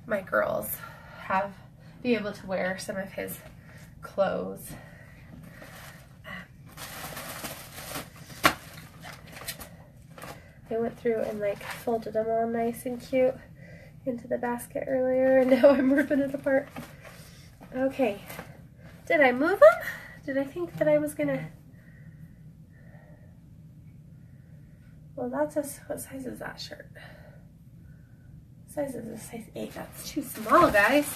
my girls be able to wear some of his clothes. I went through and like folded them all nice and cute into the basket earlier, and now I'm ripping it apart. Okay, did I move them? Did I think that I was gonna? Well, that's what size is that shirt? Size is a size 8. That's too small, guys.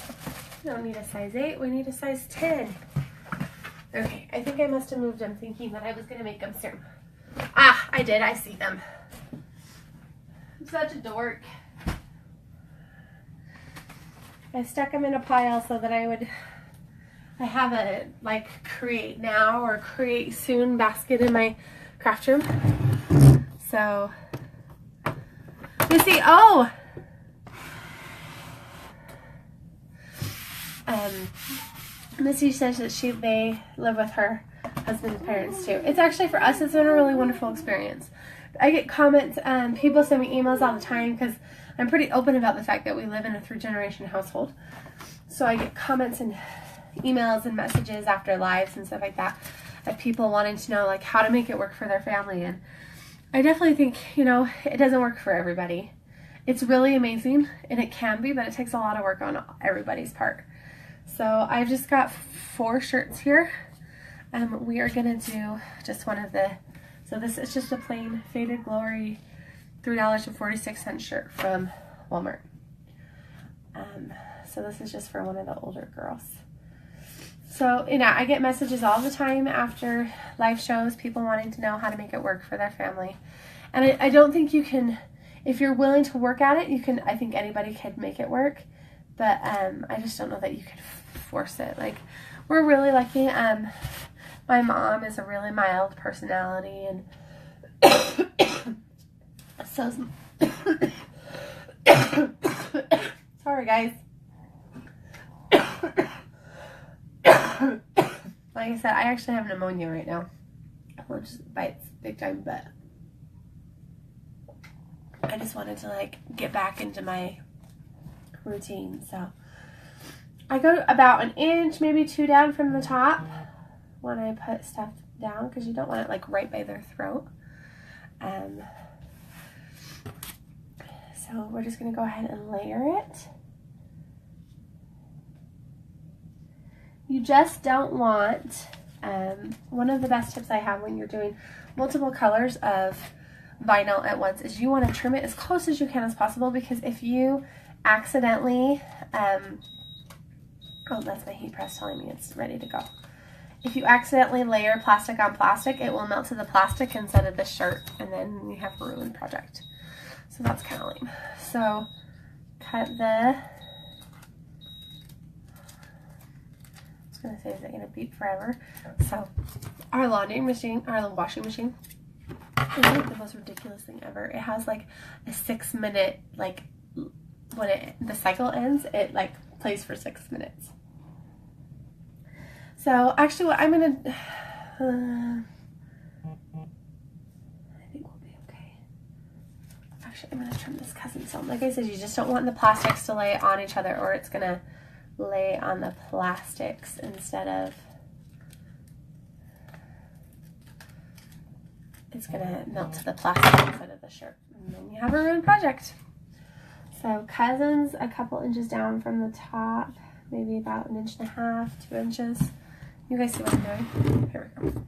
We don't need a size 8. We need a size 10. Okay, I think I must have moved them thinking that I was gonna make them soon. Ah, I did. I see them. I'm such a dork. I stuck them in a pile so that I have a like create now or create soon basket in my craft room. So, Missy, oh! Missy says that they live with her husband's parents too. It's actually, for us, it's been a really wonderful experience. I get comments, people send me emails all the time because I'm pretty open about the fact that we live in a 3-generation household. So I get comments and emails and messages after lives and stuff like that of people wanting to know like how to make it work for their family. And I definitely think, you know, it doesn't work for everybody. It's really amazing, and it can be, but it takes a lot of work on everybody's part. So I've just got 4 shirts here. We are going to do just one of the, so this is just a plain Faded Glory $3.46 shirt from Walmart. So this is just for one of the older girls. So, you know, I get messages all the time after live shows, people wanting to know how to make it work for their family. And I don't think you can, if you're willing to work at it, you can, I think anybody could make it work. But I just don't know that you could force it. Like, we're really lucky. My mom is a really mild personality, and so is sorry, guys. Like I said, I actually have pneumonia right now, which bites big time, but I just wanted to like get back into my routine. So I go about 1 inch, maybe 2 down from the top when I put stuff down, because you don't want it like right by their throat. So we're just going to go ahead and layer it. You just don't want, one of the best tips I have when you're doing multiple colors of vinyl at once is you want to trim it as close as you can as possible, because if you accidentally, oh, that's my heat press telling me it's ready to go. If you accidentally layer plastic on plastic, it will melt to the plastic instead of the shirt, and then you have a ruined project. So that's kind of lame. So cut the, gonna say, is it gonna beep forever? So our laundry machine, our washing machine, is like the most ridiculous thing ever. It has like a 6-minute, like when the cycle ends, it like plays for 6 minutes. So actually what I'm gonna I think we'll be okay. Actually, I'm gonna trim this cousin some. Like I said, you just don't want the plastics to lay on each other, or it's gonna lay on the plastics instead of, it's gonna melt to the plastic instead of the shirt, and then you have a ruined project. So cousins a couple inches down from the top, maybe about 1.5 inches, 2 inches. You guys see what I'm doing? Here we go.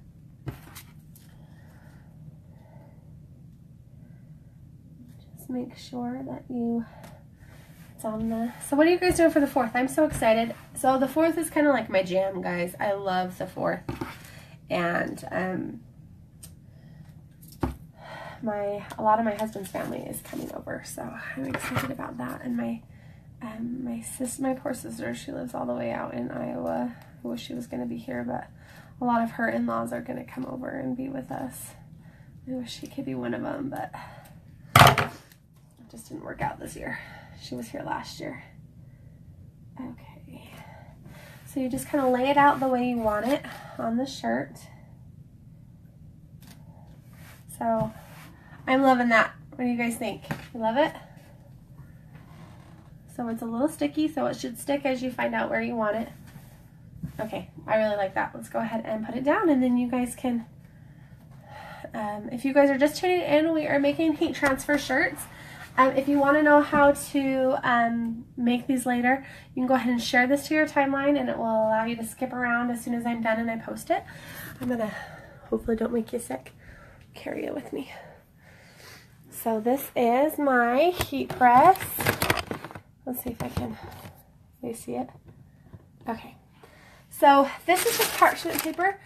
Just make sure that you, on the, so what are you guys doing for the 4th? I'm so excited. So the 4th is kind of like my jam, guys. I love the 4th, and a lot of my husband's family is coming over, so I'm excited about that. And my poor sister, she lives all the way out in Iowa. I wish she was going to be here, but a lot of her in-laws are going to come over and be with us. I wish she could be one of them, but it just didn't work out this year. She was here last year. So you just kind of lay it out the way you want it on the shirt. So I'm loving that. What do you guys think? You love it? So it's a little sticky, so it should stick as you find out where you want it. Okay, I really like that. Let's go ahead and put it down, and then you guys can, if you guys are just tuning in, we are making heat transfer shirts. If you want to know how to make these later, you can go ahead and share this to your timeline, and it will allow you to skip around as soon as I'm done and I post it. I'm going to, hopefully don't make you sick, carry it with me. So this is my heat press. Let's see if I can, you see it? Okay. So this is just parchment paper.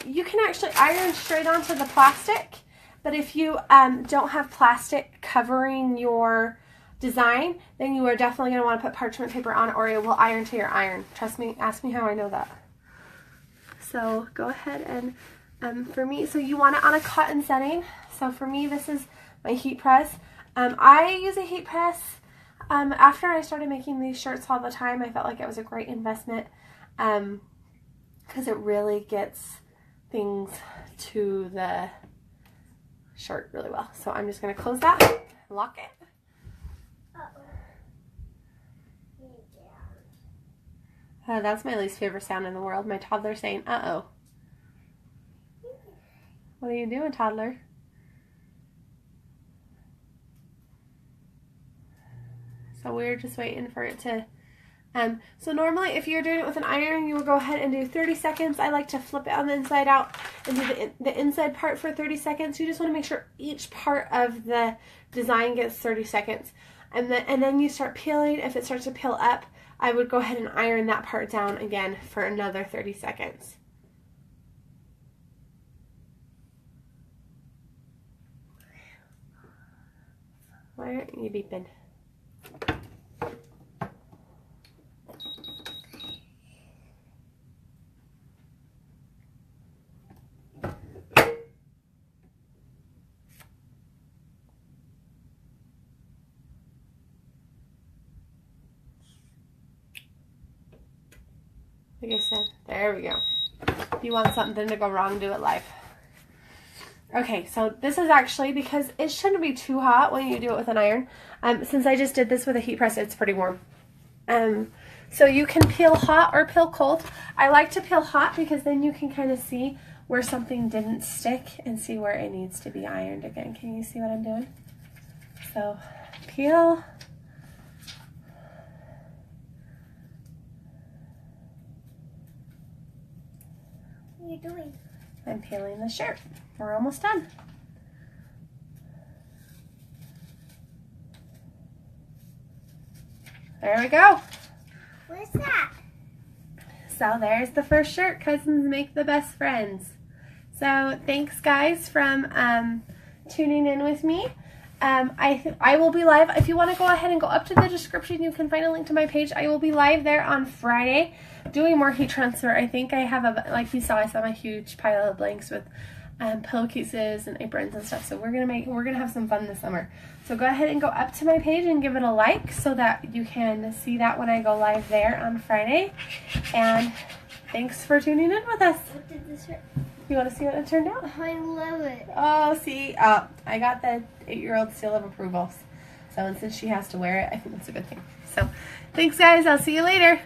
You can actually iron straight onto the plastic, but if you don't have plastic covering your design, then you are definitely going to want to put parchment paper on, or it will iron to your iron. Trust me, ask me how I know that. So go ahead and for me, so you want it on a cotton setting. So for me, this is my heat press. I use a heat press. After I started making these shirts all the time, I felt like it was a great investment because it really gets things to the shirt really well. So I'm just going to close that, lock it. That's my least favorite sound in the world. My toddler saying, uh-oh. What are you doing, toddler? So we're just waiting for it to, so normally if you're doing it with an iron, you will go ahead and do 30 seconds. I like to flip it on the inside out and do the inside part for 30 seconds. You just want to make sure each part of the design gets 30 seconds. And then you start peeling. If it starts to peel up, I would go ahead and iron that part down again for another 30 seconds. Why aren't you beeping? Like I said, there we go. If you want something to go wrong, do it live. Okay, so this is actually, because it shouldn't be too hot when you do it with an iron. Since I just did this with a heat press, it's pretty warm. So you can peel hot or peel cold. I like to peel hot because then you can kind of see where something didn't stick and see where it needs to be ironed again. Can you see what I'm doing? So peel. What are you doing? I'm peeling the shirt. We're almost done. There we go. What's that? So there's the first shirt. Cousins make the best friends. So thanks guys from tuning in with me. I will be live. If you want to go ahead and go up to the description, you can find a link to my page. I will be live there on Friday doing more heat transfer. I think I have like you saw, I saw a huge pile of blanks with pillowcases and aprons and stuff. So we're gonna have some fun this summer. So go ahead and go up to my page and give it a like so that you can see that when I go live there on Friday. And thanks for tuning in with us. What did this hurt? You want to see what it turned out? I love it. Oh, see, I got the 8-year-old seal of approval. So, and since she has to wear it, I think that's a good thing. So, thanks guys. I'll see you later.